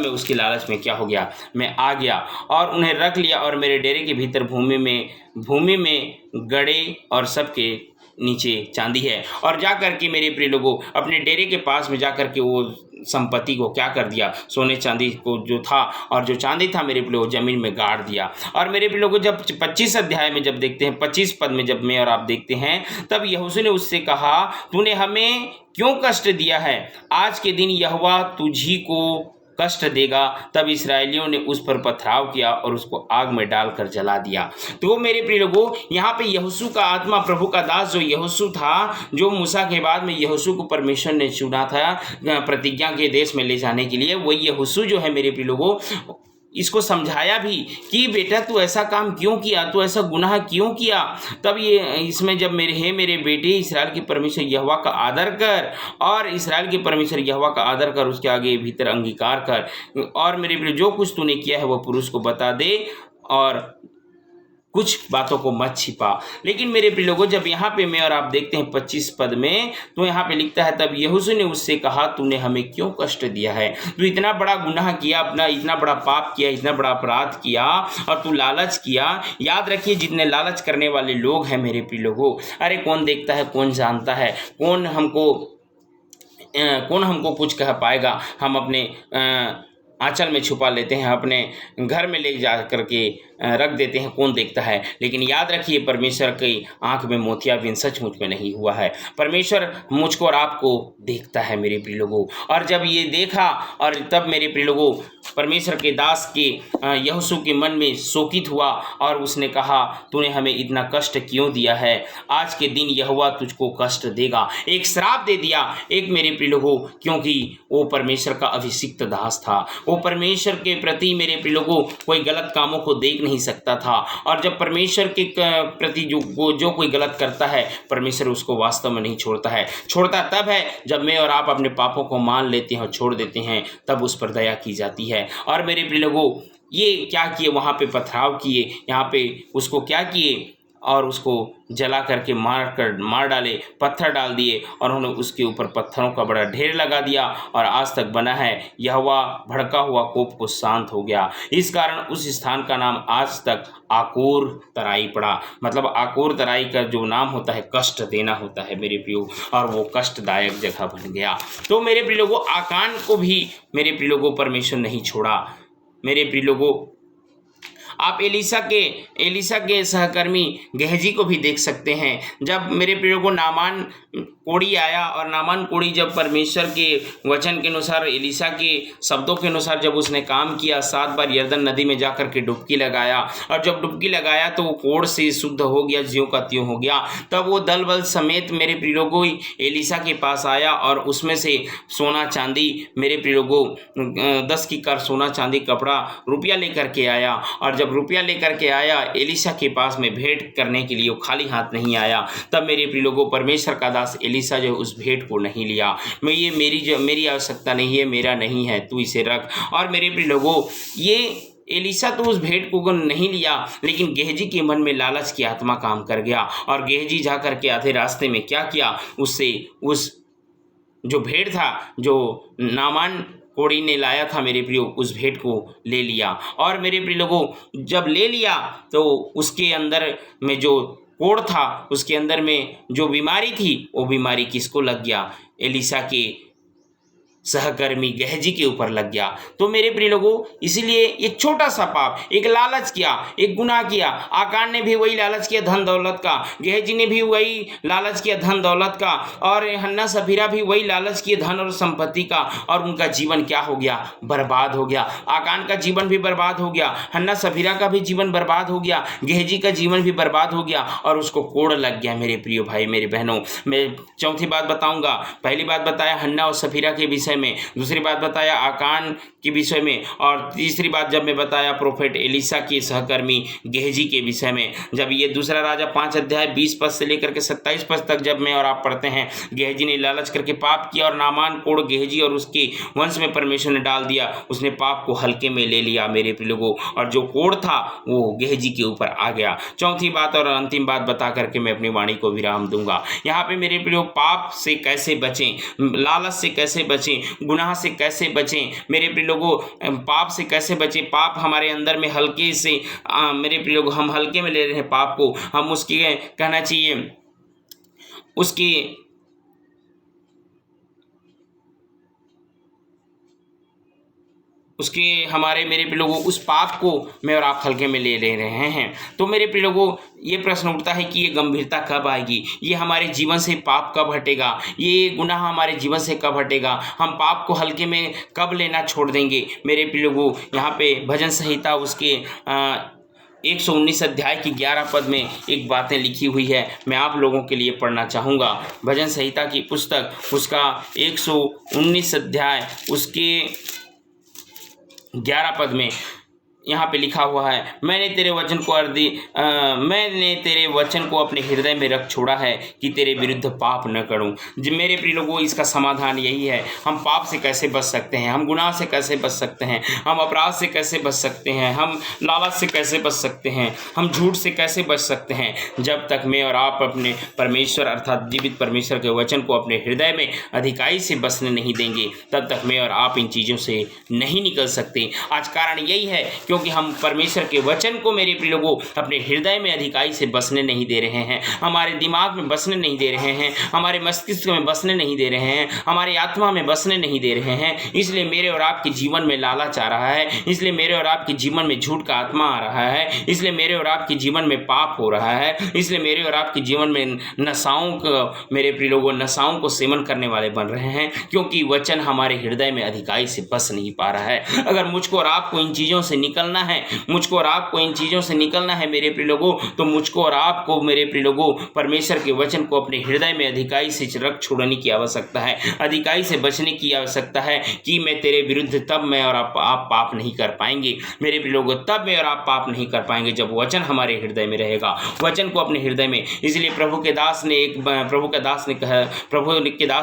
उसके लालच में क्या हो गया? मैं आ गया और उन्हें रख लिया, और मेरे डेरे के भीतर भूमि में गड़े और सबके नीचे चांदी है। और जा करके मेरे प्रिय लोगों, अपने डेरे के पास में जा करके वो संपत्ति को क्या कर दिया? सोने चांदी को जो था, और जो चांदी था मेरे प्रिय लोगों, जमीन में गाड़ दिया। और मेरे प्रिय लोगों, जब 25 अध्याय में जब देखते हैं, 25 पद में जब मैं और आप देखते हैं, तब यहोशू ने उससे कहा, तूने हमें क्यों कष्ट दिया है? आज के दिन यहोवा तुझी को कष्ट देगा, तब इस्राएलियों ने उस पर पथराव किया और उसको आग में डालकर जला दिया। तो मेरे प्रिय लोगों, यहाँ पे यहोशू का आत्मा, प्रभु का दास जो यहोशू था, जो मूसा के बाद में यहोशू को परमेश्वर ने चुना था प्रतिज्ञा के देश में ले जाने के लिए, वही यहोशू जो है मेरे प्रिय लोगों, इसको समझाया भी कि बेटा तू ऐसा काम क्यों किया, तू ऐसा गुनाह क्यों किया। तब ये इसमें जब मेरे बेटे, इसराइल के परमेश्वर यहोवा का आदर कर, और इसराइल के परमेश्वर यहोवा का आदर कर, उसके आगे भीतर अंगीकार कर, और मेरे बेटे जो कुछ तूने किया है वो पुरुष को बता दे, और कुछ बातों को मत छिपा। लेकिन मेरे प्रिय लोगों, जब यहाँ पे मैं और आप देखते हैं 25 पद में, तो यहाँ पे लिखता है, तब यहोशू ने उससे कहा, तूने हमें क्यों कष्ट दिया है? तू इतना बड़ा गुनाह किया, अपना इतना बड़ा पाप किया, इतना बड़ा अपराध किया, और तू लालच किया। याद रखिए, जितने लालच करने वाले लोग हैं मेरे प्रिय लोगों, अरे कौन देखता है, कौन जानता है, कौन हमको कुछ कह पाएगा। हम अपने आंचल में छुपा लेते हैं, अपने घर में ले जा करके रख देते हैं, कौन देखता है। लेकिन याद रखिए, परमेश्वर की आंख में मोतियाबिंद सचमुच में नहीं हुआ है। परमेश्वर मुझको और आपको देखता है मेरे प्रिय लोगों। और जब ये देखा, और तब मेरे प्रिय लोगों, परमेश्वर के दास के यहोशू के मन में शोकित हुआ, और उसने कहा, तूने हमें इतना कष्ट क्यों दिया है? आज के दिन यहोवा तुझको कष्ट देगा। एक श्राप दे दिया, एक मेरे प्रिय लोगों, क्योंकि वो परमेश्वर का अभिषिक्त दास था। वो परमेश्वर के प्रति मेरे प्रिय लोगों कोई गलत कामों को देख नहीं सकता था। और जब परमेश्वर के प्रति जो कोई गलत करता है, परमेश्वर उसको वास्तव में नहीं छोड़ता है। छोड़ता तब है जब मैं और आप अपने पापों को मान लेते हैं और छोड़ देते हैं, तब उस पर दया की जाती है। और मेरे प्रिय लोगों, ये क्या किए, वहाँ पे पथराव किए, यहाँ पे उसको क्या किए, और उसको जला करके मार डाले, पत्थर डाल दिए, और उन्होंने उसके ऊपर पत्थरों का बड़ा ढेर लगा दिया, और आज तक बना है। यहोवा भड़का हुआ कोप को शांत हो गया। इस कारण उस स्थान का नाम आज तक आकोर तराई पड़ा। मतलब आकोर तराई का जो नाम होता है, कष्ट देना होता है मेरे प्रियो, और वो कष्टदायक जगह बन गया। तो मेरे प्रिय लोगों, आकान को भी मेरे प्रिय लोगों परमेश्वर नहीं छोड़ा। मेरे प्रिय लोगों, आप एलीशा के सहकर्मी गेहजी को भी देख सकते हैं। जब मेरे प्रियो को नामान कोढ़ी आया, और नामान कोढ़ी जब परमेश्वर के वचन के अनुसार, एलीशा के शब्दों के अनुसार जब उसने काम किया, 7 बार यरदन नदी में जाकर के डुबकी लगाया, और जब डुबकी लगाया तो वो कोढ़ से शुद्ध हो गया, ज्यों का त्यों हो गया। तब वो दल बल समेत मेरे प्रिय लोगों एलीशा के पास आया, और उसमें से सोना चांदी, मेरे प्रिय लोगों 10 किक्कार सोना चांदी कपड़ा रुपया लेकर के आया। और जब रुपया लेकर के आया एलीशा के पास में भेंट करने के लिए, वो खाली हाथ नहीं आया। तब मेरे प्रिय लोगों, परमेश्वर का दास एलीशा जो उस भेंट को नहीं लिया। मेरी आवश्यकता नहीं है, मेरा नहीं है, तू इसे रख। और मेरे प्रिय लोगों, ये एलीशा तो उस भेंट को नहीं लिया, लेकिन गेहजी के मन में लालच की आत्मा काम कर गया, और गेहजी जा करके आधे रास्ते में क्या किया, उससे उस जो भेंट था, जो नामान कोढ़ी ने लाया था मेरे प्रियो, उस भेंट को ले लिया। और मेरे प्रिय लोगों, जब ले लिया तो उसके अंदर में जो कोढ़ था, उसके अंदर में जो बीमारी थी, वो बीमारी किसको लग गया? एलीशा के सहकर्मी गेहजी के ऊपर लग गया। तो मेरे प्रिय लोगों, इसीलिए एक छोटा सा पाप, एक लालच किया, एक गुनाह किया। आकान ने भी वही लालच किया धन दौलत का, गेहजी ने भी वही लालच किया धन दौलत का, और हन्ना सफीरा भी वही लालच किए धन और संपत्ति का, और उनका जीवन क्या हो गया? बर्बाद हो गया। आकान का जीवन भी बर्बाद हो गया, हन्ना सफीरा का भी जीवन बर्बाद हो गया, गेहजी का जीवन भी बर्बाद हो गया, और उसको कोढ़ लग गया। मेरे प्रिय भाई, मेरे बहनों, मैं चौथी बात बताऊंगा। पहली बात बताया हन्ना और सफीरा के विषय में, दूसरी बात बताया आकान के विषय में, और तीसरी बात जब मैं बताया प्रोफेट एलीशा के सहकर्मी गेहजी के विषय में। जब ये दूसरा राजा 5 अध्याय 20 पद से लेकर के 27 पद तक जब मैं और आप पढ़ते हैं, गेहजी ने लालच करके पाप किया, और नामान कोढ़ गेहजी और उसके वंश में परमेश्वर ने डाल दिया। उसने पाप को हल्के में ले लिया मेरे प्रिय लोगों, और जो कोढ़ था वो गेहजी के ऊपर आ गया। चौथी बात और अंतिम बात बता करके मैं अपनी वाणी को विराम दूंगा। यहाँ पे मेरे प्रिय, पाप से कैसे बचें, लालच से कैसे बचें, गुनाह से कैसे बचें मेरे प्रिय लोगों, पाप से कैसे बचें। पाप हमारे अंदर में हल्के से मेरे प्रिय लोगों, हम हल्के में ले रहे हैं पाप को। हम उसकी कहना चाहिए उसकी उसके हमारे मेरे प्रिय लोगों उस पाप को मैं और आप हल्के में ले रहे हैं। तो मेरे प्रिय लोगों ये प्रश्न उठता है कि ये गंभीरता कब आएगी, ये हमारे जीवन से पाप कब हटेगा, ये गुनाह हमारे जीवन से कब हटेगा, हम पाप को हल्के में कब लेना छोड़ देंगे। मेरे प्रिय लोगों यहाँ पे भजन संहिता उसके 119 अध्याय की 11 पद में एक बातें लिखी हुई है, मैं आप लोगों के लिए पढ़ना चाहूँगा। भजन संहिता की पुस्तक उसका 119 अध्याय उसके 11 पद में यहाँ पे लिखा हुआ है, मैंने तेरे वचन को अपने हृदय में रख छोड़ा है कि तेरे विरुद्ध पाप न करूं। मेरे प्रिय लोगों इसका समाधान यही है, हम पाप से कैसे बच सकते हैं, हम गुनाह से कैसे बच सकते हैं, हम अपराध से कैसे बच सकते हैं, हम लालच से कैसे बच सकते हैं, हम झूठ से कैसे बच सकते हैं। जब तक मैं और आप अपने परमेश्वर अर्थात जीवित परमेश्वर के वचन को अपने हृदय में अधिकाई से बसने नहीं देंगे, तब तक मैं और आप इन चीज़ों से नहीं निकल सकते। आज कारण यही है क्योंकि हम परमेश्वर के वचन को मेरे प्रिय लोगों अपने हृदय में अधिकाई से बसने नहीं दे रहे हैं, हमारे दिमाग में बसने नहीं दे रहे हैं, हमारे मस्तिष्क में बसने नहीं दे रहे हैं, हमारी आत्मा में बसने नहीं दे रहे हैं। इसलिए मेरे और आपके जीवन में लालच आ रहा है, इसलिए मेरे और आपके जीवन में झूठ का आत्मा आ रहा है, इसलिए मेरे और आपके जीवन में पाप हो रहा है, इसलिए मेरे और आपके जीवन में नशाओं को मेरे प्रिय लोगों नशाओं को सेवन करने वाले बन रहे हैं, क्योंकि वचन हमारे हृदय में अधिकाई से बस नहीं पा रहा है। अगर मुझको और आपको इन चीज़ों से निकलना है, मुझको और आपको इन चीज़ों से निकलना है मेरे प्रिय लोगों, तो मुझको और आपको मेरे प्रिय लोगों परमेश्वर के वचन को अपने हृदय में अधिकाई से रख छोड़ने की आवश्यकता है, अधिकाई से बचने की आवश्यकता है कि मैं तेरे विरुद्ध तब मैं और आप पाप नहीं कर पाएंगे। मेरे प्रिय लोगों तब मैं और आप पाप नहीं कर पाएंगे जब वचन हमारे हृदय में रहेगा, वचन को अपने हृदय में। इसलिए प्रभु के दास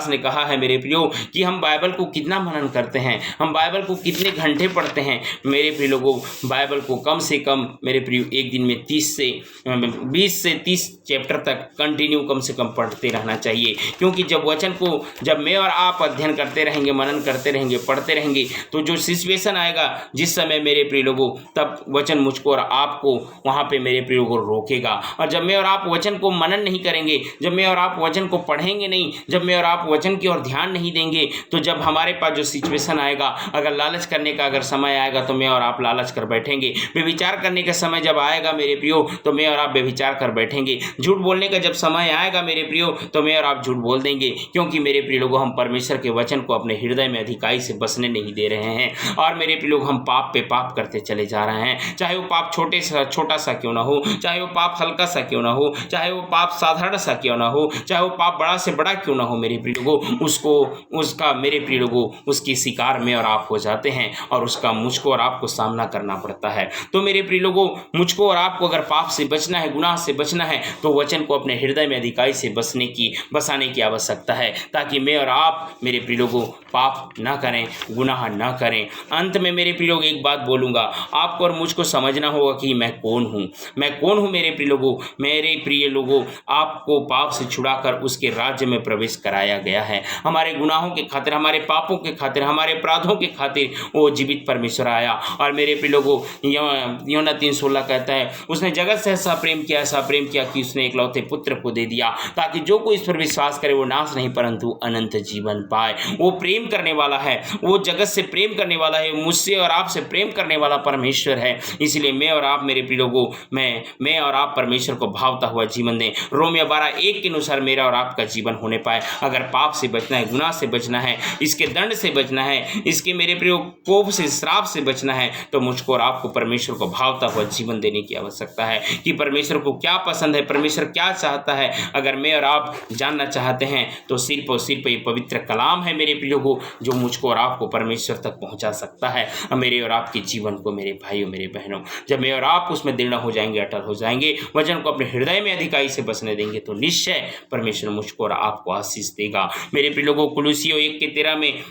ने कहा है मेरे प्रियो कि हम बाइबल को कितना मनन करते हैं, हम बाइबल को कितने घंटे पढ़ते हैं। मेरे प्रिय लोगों बाइबल को कम से कम मेरे प्रिय एक दिन में 20 से 30 चैप्टर तक कंटिन्यू कम से कम पढ़ते रहना चाहिए, क्योंकि जब मैं और आप अध्ययन करते रहेंगे, मनन करते रहेंगे, पढ़ते रहेंगे, तो जो सिचुएशन आएगा जिस समय मेरे प्रिय लोगों तब वचन मुझको और आपको वहाँ पे मेरे प्रिय को रोकेगा। और जब मैं और आप वचन को मनन नहीं करेंगे, जब मैं और आप वचन को पढ़ेंगे नहीं, जब मैं और आप वचन की ओर ध्यान नहीं देंगे, तो जब हमारे पास जो सिचुएशन आएगा, अगर लालच करने का अगर समय आएगा तो मैं और आप लालच कर बैठेंगे। व्यभिचार करने का समय जब आएगा मेरे प्रियो तो मैं और आप व्यभिचार कर बैठेंगे। झूठ बोलने का जब समय आएगा मेरे प्रियो तो मैं और आप झूठ बोल देंगे, क्योंकि मेरे प्रिय लोगों हम परमेश्वर के वचन को अपने हृदय में अधिकाई से बसने नहीं दे रहे हैं। और मेरे प्रिय लोग हम पाप पे पाप करते चले जा रहे हैं, चाहे वो पाप छोटा सा क्यों ना हो, चाहे वो पाप हल्का सा क्यों ना हो, चाहे वो पाप साधारण सा क्यों ना हो, चाहे वो पाप बड़ा से बड़ा क्यों ना हो। मेरे प्रिय लोगों उसका मेरे प्रिय लोगों उसकी शिकार में और आप हो जाते हैं और उसका मुझको और आपको सामना करना पड़ता है। तो मेरे प्रिय लोगों मुझको और आपको अगर पाप से बचना है, गुनाह से बचना है, तो वचन को अपने हृदय में अधिकाई से बसाने की आवश्यकता है, ताकि मैं और आप मेरे प्रिय लोगों पाप ना करें, गुनाह ना करें। अंत में मेरे प्रिय लोग एक बात बोलूँगा, आपको और मुझको समझना होगा कि मैं कौन हूँ, मैं कौन हूँ। मेरे प्रिय लोगों आपको पाप से छुड़ाकर उसके राज्य में प्रवेश कराया गया है। हमारे गुनाहों के खातिर, हमारे पापों के खातिर, हमारे अपराधों के खातिर वो जीवित परमेश्वर आया। और मेरे प्रिय लोगों यूहन्ना 3:16 कहता है, उसने जगत से ऐसा प्रेम किया कि उसने एकलौते पुत्र को दे दिया, ताकि जो कोई इस पर विश्वास करे वो नाश नहीं परंतु अनंत जीवन पाए। वो प्रेम करने वाला है, वो जगत से प्रेम करने वाला है, मुझसे और आपसे प्रेम करने वाला परमेश्वर है। इसलिए मैं और आप मेरे प्रिय लोगों मैं और आप परमेश्वर को भावता हुआ जीवन दें। रोमियो 12:1 के अनुसार मेरा और आपका जीवन होने पाए। अगर पाप से बचना है, गुनाह से बचना है, इसके दंड से बचना है, इसके मेरे प्रिय कोप से, श्राप से बचना है, तो मुझको और आपको परमेश्वर को भावता हुआ जीवन देने की आवश्यकता है कि परमेश्वर को क्या पसंद है, परमेश्वर क्या चाहता है। अगर मैं और आप जानना चाहते हैं तो सिर्फ और सिर्फ ये पवित्र कलाम है मेरे प्रियो को, जो मुझको और आपको परमेश्वर तक पहुंचा सकता है। मेरे और आपके जीवन को मेरे भाइयों, मेरे बहनों, जब मैं और आप उसमें दृढ़ हो जाएंगे, अटल हो जाएंगे, वचन को अपने हृदय में अधिकाई से बसने देंगे, तो निश्चय परमेश्वर मुझको और आपको आशीष देगा। मेरे प्रिय लोगों कुलुसियों 1:13 में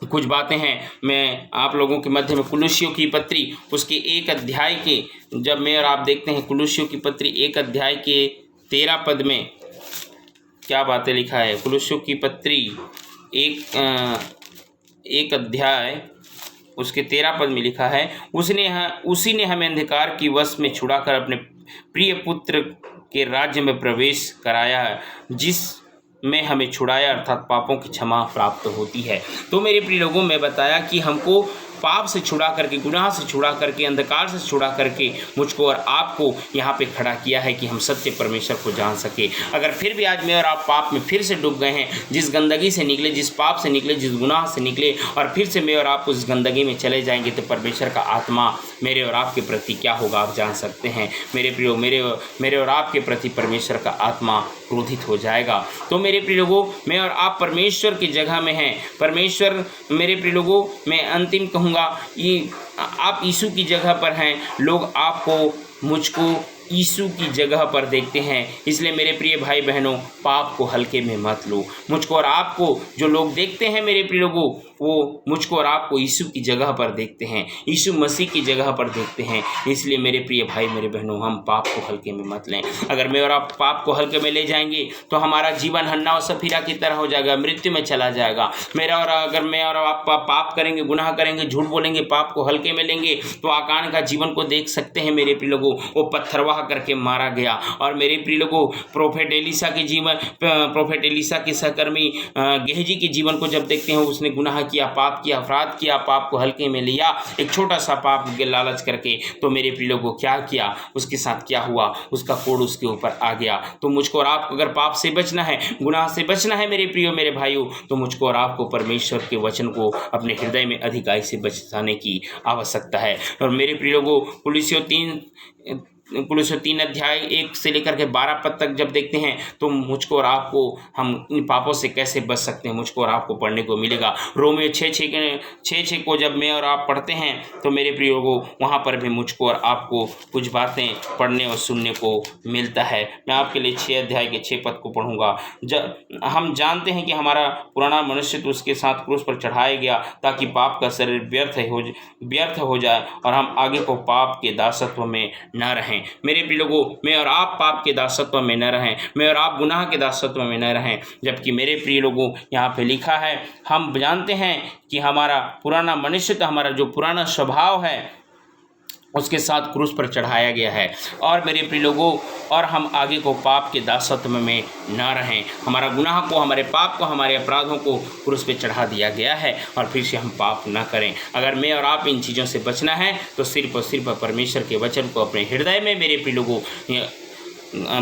कुछ बातें हैं, मैं आप लोगों के मध्य में कुलुसियों की पत्री उसके 1 अध्याय के, जब मैं और आप देखते हैं कुलुसियों की पत्री 1 अध्याय के 13 पद में क्या बातें लिखा है। कुलुसियों की पत्री एक अध्याय उसके 13 पद में लिखा है, उसी ने हमें अंधकार की वश में छुड़ाकर अपने प्रिय पुत्र के राज्य में प्रवेश कराया है, जिस में हमें छुड़ाया, अर्थात पापों की क्षमा प्राप्त होती है। तो मेरे प्रिय लोगों में बताया कि हमको पाप से छुड़ा करके, गुनाह से छुड़ा करके, अंधकार से छुड़ा करके मुझको और आपको यहाँ पे खड़ा किया है कि हम सत्य परमेश्वर को जान सके। अगर फिर भी आज मैं और आप पाप में फिर से डूब गए हैं, जिस गंदगी से निकले, जिस पाप से निकले, जिस गुनाह से निकले, और फिर से मैं और आप उस गंदगी में चले जाएंगे, तो परमेश्वर का आत्मा मेरे और आपके प्रति क्या होगा आप जान सकते हैं। मेरे प्रियो, मेरे और आपके प्रति परमेश्वर का आत्मा क्रोधित हो जाएगा। तो मेरे प्रिय लोगों, मैं और आप परमेश्वर की जगह में हैं। परमेश्वर, मेरे प्रिय लोगों, मैं अंतिम कहूँगा, ये आप यीशु की जगह पर हैं। लोग आपको, मुझको यीशु की जगह पर देखते हैं। इसलिए मेरे प्रिय भाई बहनों, पाप को हल्के में मत लो। मुझको और आपको जो लोग देखते हैं मेरे प्रिय लोगों, वो मुझको और आपको यीशु की जगह पर देखते हैं, यीशु मसीह की जगह पर देखते हैं। इसलिए मेरे प्रिय भाई मेरे बहनों, हम पाप को हल्के में मत लें। अगर मैं और आप पाप को हल्के में ले जाएंगे तो हमारा जीवन हन्ना और सफीरा की तरह हो जाएगा, मृत्यु में चला जाएगा। अगर मैं और आप पाप करेंगे, गुनाह करेंगे, झूठ बोलेंगे, पाप को हल्के में लेंगे, तो आकान का जीवन को देख सकते हैं मेरे प्रिय लोगों। वो पत्थरवाह करके मारा गया। और मेरे प्रिय लोगों, प्रोफेट एलीशा के सहकर्मी गेहजी के जीवन को जब देखते हैं, उसने गुनाह किया, पाप किया, अपराध किया, पाप को हल्के में लिया, एक छोटा सा पाप के लालच करके। तो मेरे प्रिय लोगों, क्या किया, उसके साथ क्या हुआ, उसका कोड़ उसके ऊपर आ गया। तो मुझको और आपको अगर पाप से बचना है, गुनाह से बचना है मेरे प्रियो, मेरे भाइयों, तो मुझको और आपको परमेश्वर के वचन को अपने हृदय में अधिकाई से बचाने की आवश्यकता है। और मेरे प्रिय लोगों, कुलुस्सियों 3 अध्याय 1 से लेकर के 12 पद तक जब देखते हैं, तो मुझको और आपको, हम इन पापों से कैसे बच सकते हैं, मुझको और आपको पढ़ने को मिलेगा। रोमियो 6:6 को जब मैं और आप पढ़ते हैं, तो मेरे प्रिय लोगों, वहाँ पर भी मुझको और आपको कुछ बातें पढ़ने और सुनने को मिलता है। मैं आपके लिए 6 अध्याय के 6 पद को पढ़ूंगा। हम जानते हैं कि हमारा पुराना मनुष्य तो उसके साथ क्रूस पर चढ़ाया गया, ताकि पाप का शरीर व्यर्थ हो जाए और हम आगे को पाप के दासत्व में न रहें। मेरे प्रिय लोगों, मैं और आप पाप के दासत्व में न रहें, मैं और आप गुनाह के दासत्व में न रहें। जबकि मेरे प्रिय लोगों, यहाँ पे लिखा है, हम जानते हैं कि हमारा पुराना मनुष्य, तो हमारा जो पुराना स्वभाव है, उसके साथ क्रूस पर चढ़ाया गया है। और मेरे प्रिय लोगों, और हम आगे को पाप के दासत्व में न रहें। हमारा गुनाह को, हमारे पाप को, हमारे अपराधों को क्रूस पे चढ़ा दिया गया है, और फिर से हम पाप न करें। अगर मैं और आप इन चीज़ों से बचना है, तो सिर्फ और सिर्फ परमेश्वर के वचन को अपने हृदय में, मेरे प्रिय लोगों,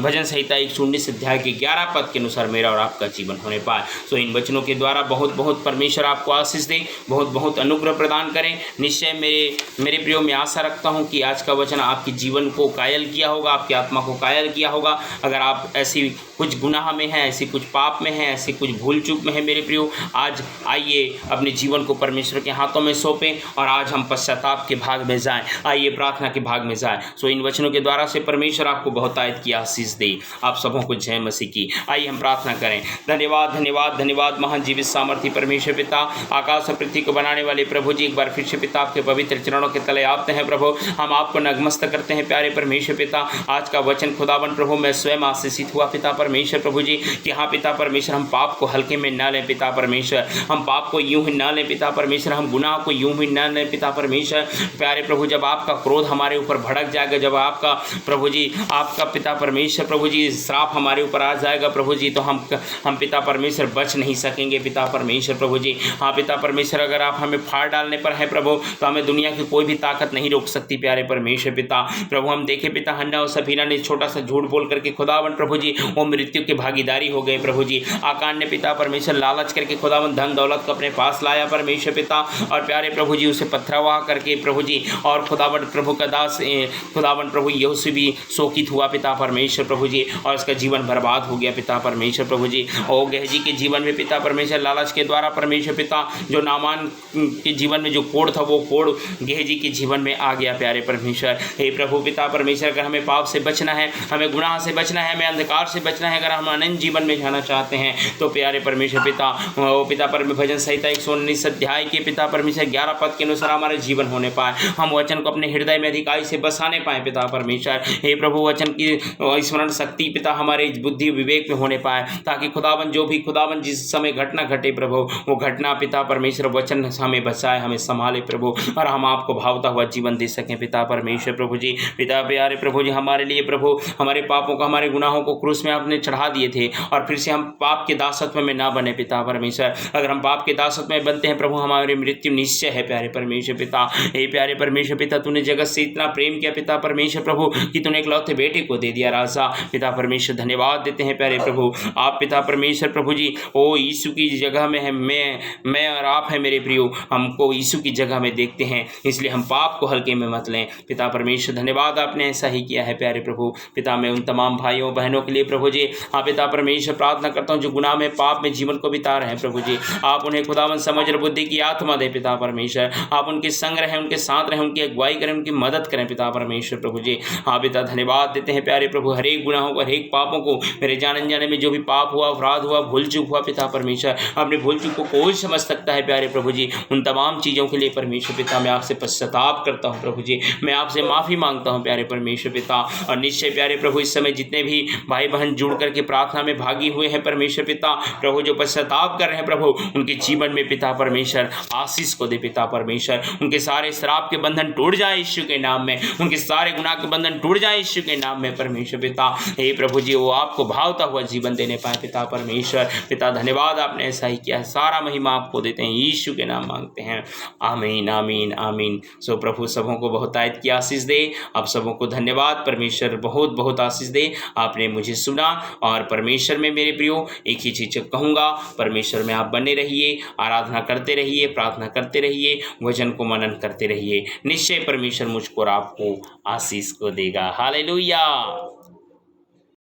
भजन संहिता 119 अध्याय के 11 पद के अनुसार मेरा और आपका जीवन होने पाए। सो इन वचनों के द्वारा बहुत बहुत परमेश्वर आपको आशीष दे, बहुत बहुत अनुग्रह प्रदान करें। निश्चय मेरे प्रियो, मैं आशा रखता हूं कि आज का वचन आपके जीवन को कायल किया होगा, आपकी आत्मा को कायल किया होगा। अगर आप ऐसी कुछ गुनाह में हैं, ऐसी कुछ पाप में हैं, ऐसी कुछ भूल चूक में हैं मेरे प्रियो, आज आइए अपने जीवन को परमेश्वर के हाथों में सौंपें, और आज हम पश्चाताप के भाग में जाएं, आइए प्रार्थना के भाग में जाएं। सो इन वचनों के द्वारा से परमेश्वर आपको बहुतायत की आशीष दे। आप सबों को जय मसीह की। आइए हम प्रार्थना करें। धन्यवाद धन्यवाद धन्यवाद महान जीवित सामर्थी परमेश्वर पिता, आकाश और पृथ्वी को बनाने वाले प्रभु जी, एक बार फिर से पिता आपके पवित्र चरणों के तले आते हैं प्रभु। हम आपको नतमस्तक करते हैं प्यारे परमेश्वर पिता। आज का वचन खुदावन प्रभु, मैं स्वयं आशीषित हुआ पिता परमेश्वर प्रभु जी, कि हाँ पिता परमेश्वर, हम पाप को हल्के में न लें पिता परमेश्वर, हम पाप को यूं ही न लें पिता परमेश्वर, हम गुनाह को यूं ही न लें पिता परमेश्वर। प्यारे प्रभु, जब आपका क्रोध हमारे ऊपर भड़क जाएगा, जब आपका प्रभु जी, आपका पिता परमेश्वर प्रभु जी श्राप हमारे ऊपर आ जाएगा प्रभु जी, तो हम पिता परमेश्वर बच नहीं सकेंगे पिता परमेश्वर प्रभु जी। हाँ पिता परमेश्वर, अगर आप हमें फाड़ डालने पर है प्रभु, तो हमें दुनिया की कोई भी ताकत नहीं रोक सकती प्यारे परमेश्वर पिता प्रभु। हम देखे पिता, हन्ना और सफीरा ने छोटा सा झूठ बोल करके खुदावन प्रभु जी, वो मृत्यु की भागीदारी हो गए प्रभु जी। आकान ने पिता परमेश्वर लालच करके खुदावन धन दौलत को अपने पास लाया परमेश्वर पिता, और प्यारे प्रभु जी उसे पथरावाह करके प्रभु जी, और खुदावन प्रभु का दास खुदावन प्रभु यहोशू भी शोकित हुआ पिता परमेश्वर प्रभु जी, और उसका जीवन बर्बाद हो गया पिता परमेश्वर प्रभु जी। और गेहजी के जीवन में पिता परमेश्वर लालच के द्वारा परमेश्वर पिता, जो नामान के जीवन में जो कोड़ था, वो कोड़ गेहजी के जीवन में आ गया प्यारे परमेश्वर। हे प्रभु पिता परमेश्वर, अगर हमें पाप से बचना है, हमें गुनाह से बचना है, हमें अंधकार से बचना है, अगर हम अनंत जीवन में जाना चाहते हैं, तो प्यारे परमेश्वर पिता, वो पिता परमेश्वर भजन संहिता 119 अध्याय के पिता परमेश्वर 11 पद के अनुसार हमारे जीवन होने पाए, हम वचन को अपने हृदय में अधिकाई से बसाने पाए पिता परमेश्वर। हे प्रभु, स्मरण शक्ति पिता हमारे बुद्धि विवेक में होने पाए, ताकि खुदावन जो भी खुदावन जिस समय घटना घटे प्रभु, वो घटना पिता परमेश्वर वचन हमें बचाए, हमें संभाले प्रभु, और हम आपको भावता हुआ जीवन दे सकें पिता परमेश्वर प्रभु जी। पिता प्यारे प्रभु जी, हमारे लिए प्रभु हमारे पापों को हमारे गुनाहों को क्रूस में आपने चढ़ा दिए थे, और फिर से हम पाप के दासत्व में ना बने पिता परमेश्वर। अगर हम पाप के दासत्व में बनते हैं प्रभु, हमारी मृत्यु निश्चय है प्यारे परमेश्वर पिता। हे प्यारे परमेश्वर पिता, तूने जगत से इतना प्रेम किया पिता परमेश्वर प्रभु कि तूने एकलौते बेटे को दे दिया राजा। पिता परमेश्वर धन्यवाद देते हैं प्यारे प्रभु। आप पिता परमेश्वर प्रभु जी ओ यीशु की जगह में है, मैं और आप है मेरे प्रियो, हमको यीशु की जगह में देखते हैं, इसलिए हम पाप को हल्के में मत लें पिता परमेश्वर। धन्यवाद, आपने ऐसा ही किया है प्यारे प्रभु पिता। मैं उन तमाम भाइयों बहनों के लिए प्रभु जी हाँ पिता परमेश्वर प्रार्थना करता हूँ जो गुनाह में पाप में जीवन को बिता रहे हैं प्रभु जी। आप उन्हें खुदावन समझ और बुद्धि की आत्मा दे पिता परमेश्वर। आप उनके संग रहें, उनके साथ रहें, उनकी अगुवाई करें, उनकी मदद करें पिता परमेश्वर प्रभु जी। हाँ पिता धन्यवाद देते हैं प्यारे प्रभु। हर एक गुनाहों को, हर एक पापों को, मेरे जाने अनजाने में जो भी पाप हुआ, अपराध हुआ, भूल चूक हुआ पिता परमेश्वर, अपनी भूल चूक को कोई समझ सकता है प्यारे प्रभु जी। उन तमाम चीज़ों के लिए परमेश्वर पिता मैं आपसे पश्चाताप करता हूँ प्रभु जी। मैं आपसे माफ़ी मांगता हूँ प्यारे परमेश्वर पिता। और निश्चय प्यारे प्रभु इस समय जितने भी भाई बहन जुड़ करके प्रार्थना में भागी हुए हैं परमेश्वर पिता प्रभु, जो पश्चाताप कर रहे हैं प्रभु, उनके जीवन में पिता परमेश्वर आशीष को दे पिता परमेश्वर। उनके सारे श्राप के बंधन टूट जाए यीशु के नाम में, उनके सारे गुनाह के बंधन टूट जाए यीशु के नाम में परमेश्वर पिता। हे प्रभु जी, वो आपको भावता हुआ जीवन देने पाए पिता परमेश्वर पिता। धन्यवाद, आपने ऐसा ही किया। सारा महिमा आपको देते हैं, यीशु के नाम मांगते हैं, आमीन आमीन आमीन। सो प्रभु सबों को बहुत आयत की आशीष दे। आप सबों को धन्यवाद, परमेश्वर बहुत बहुत आशीष दे। आपने मुझे सुना, और परमेश्वर में मेरे प्रियो एक ही चीज़ कहूँगा, परमेश्वर में आप बने रहिए, आराधना करते रहिए, प्रार्थना करते रहिए, वचन को मनन करते रहिए। निश्चय परमेश्वर मुझको और आपको आशीष को देगा। हालेलुया।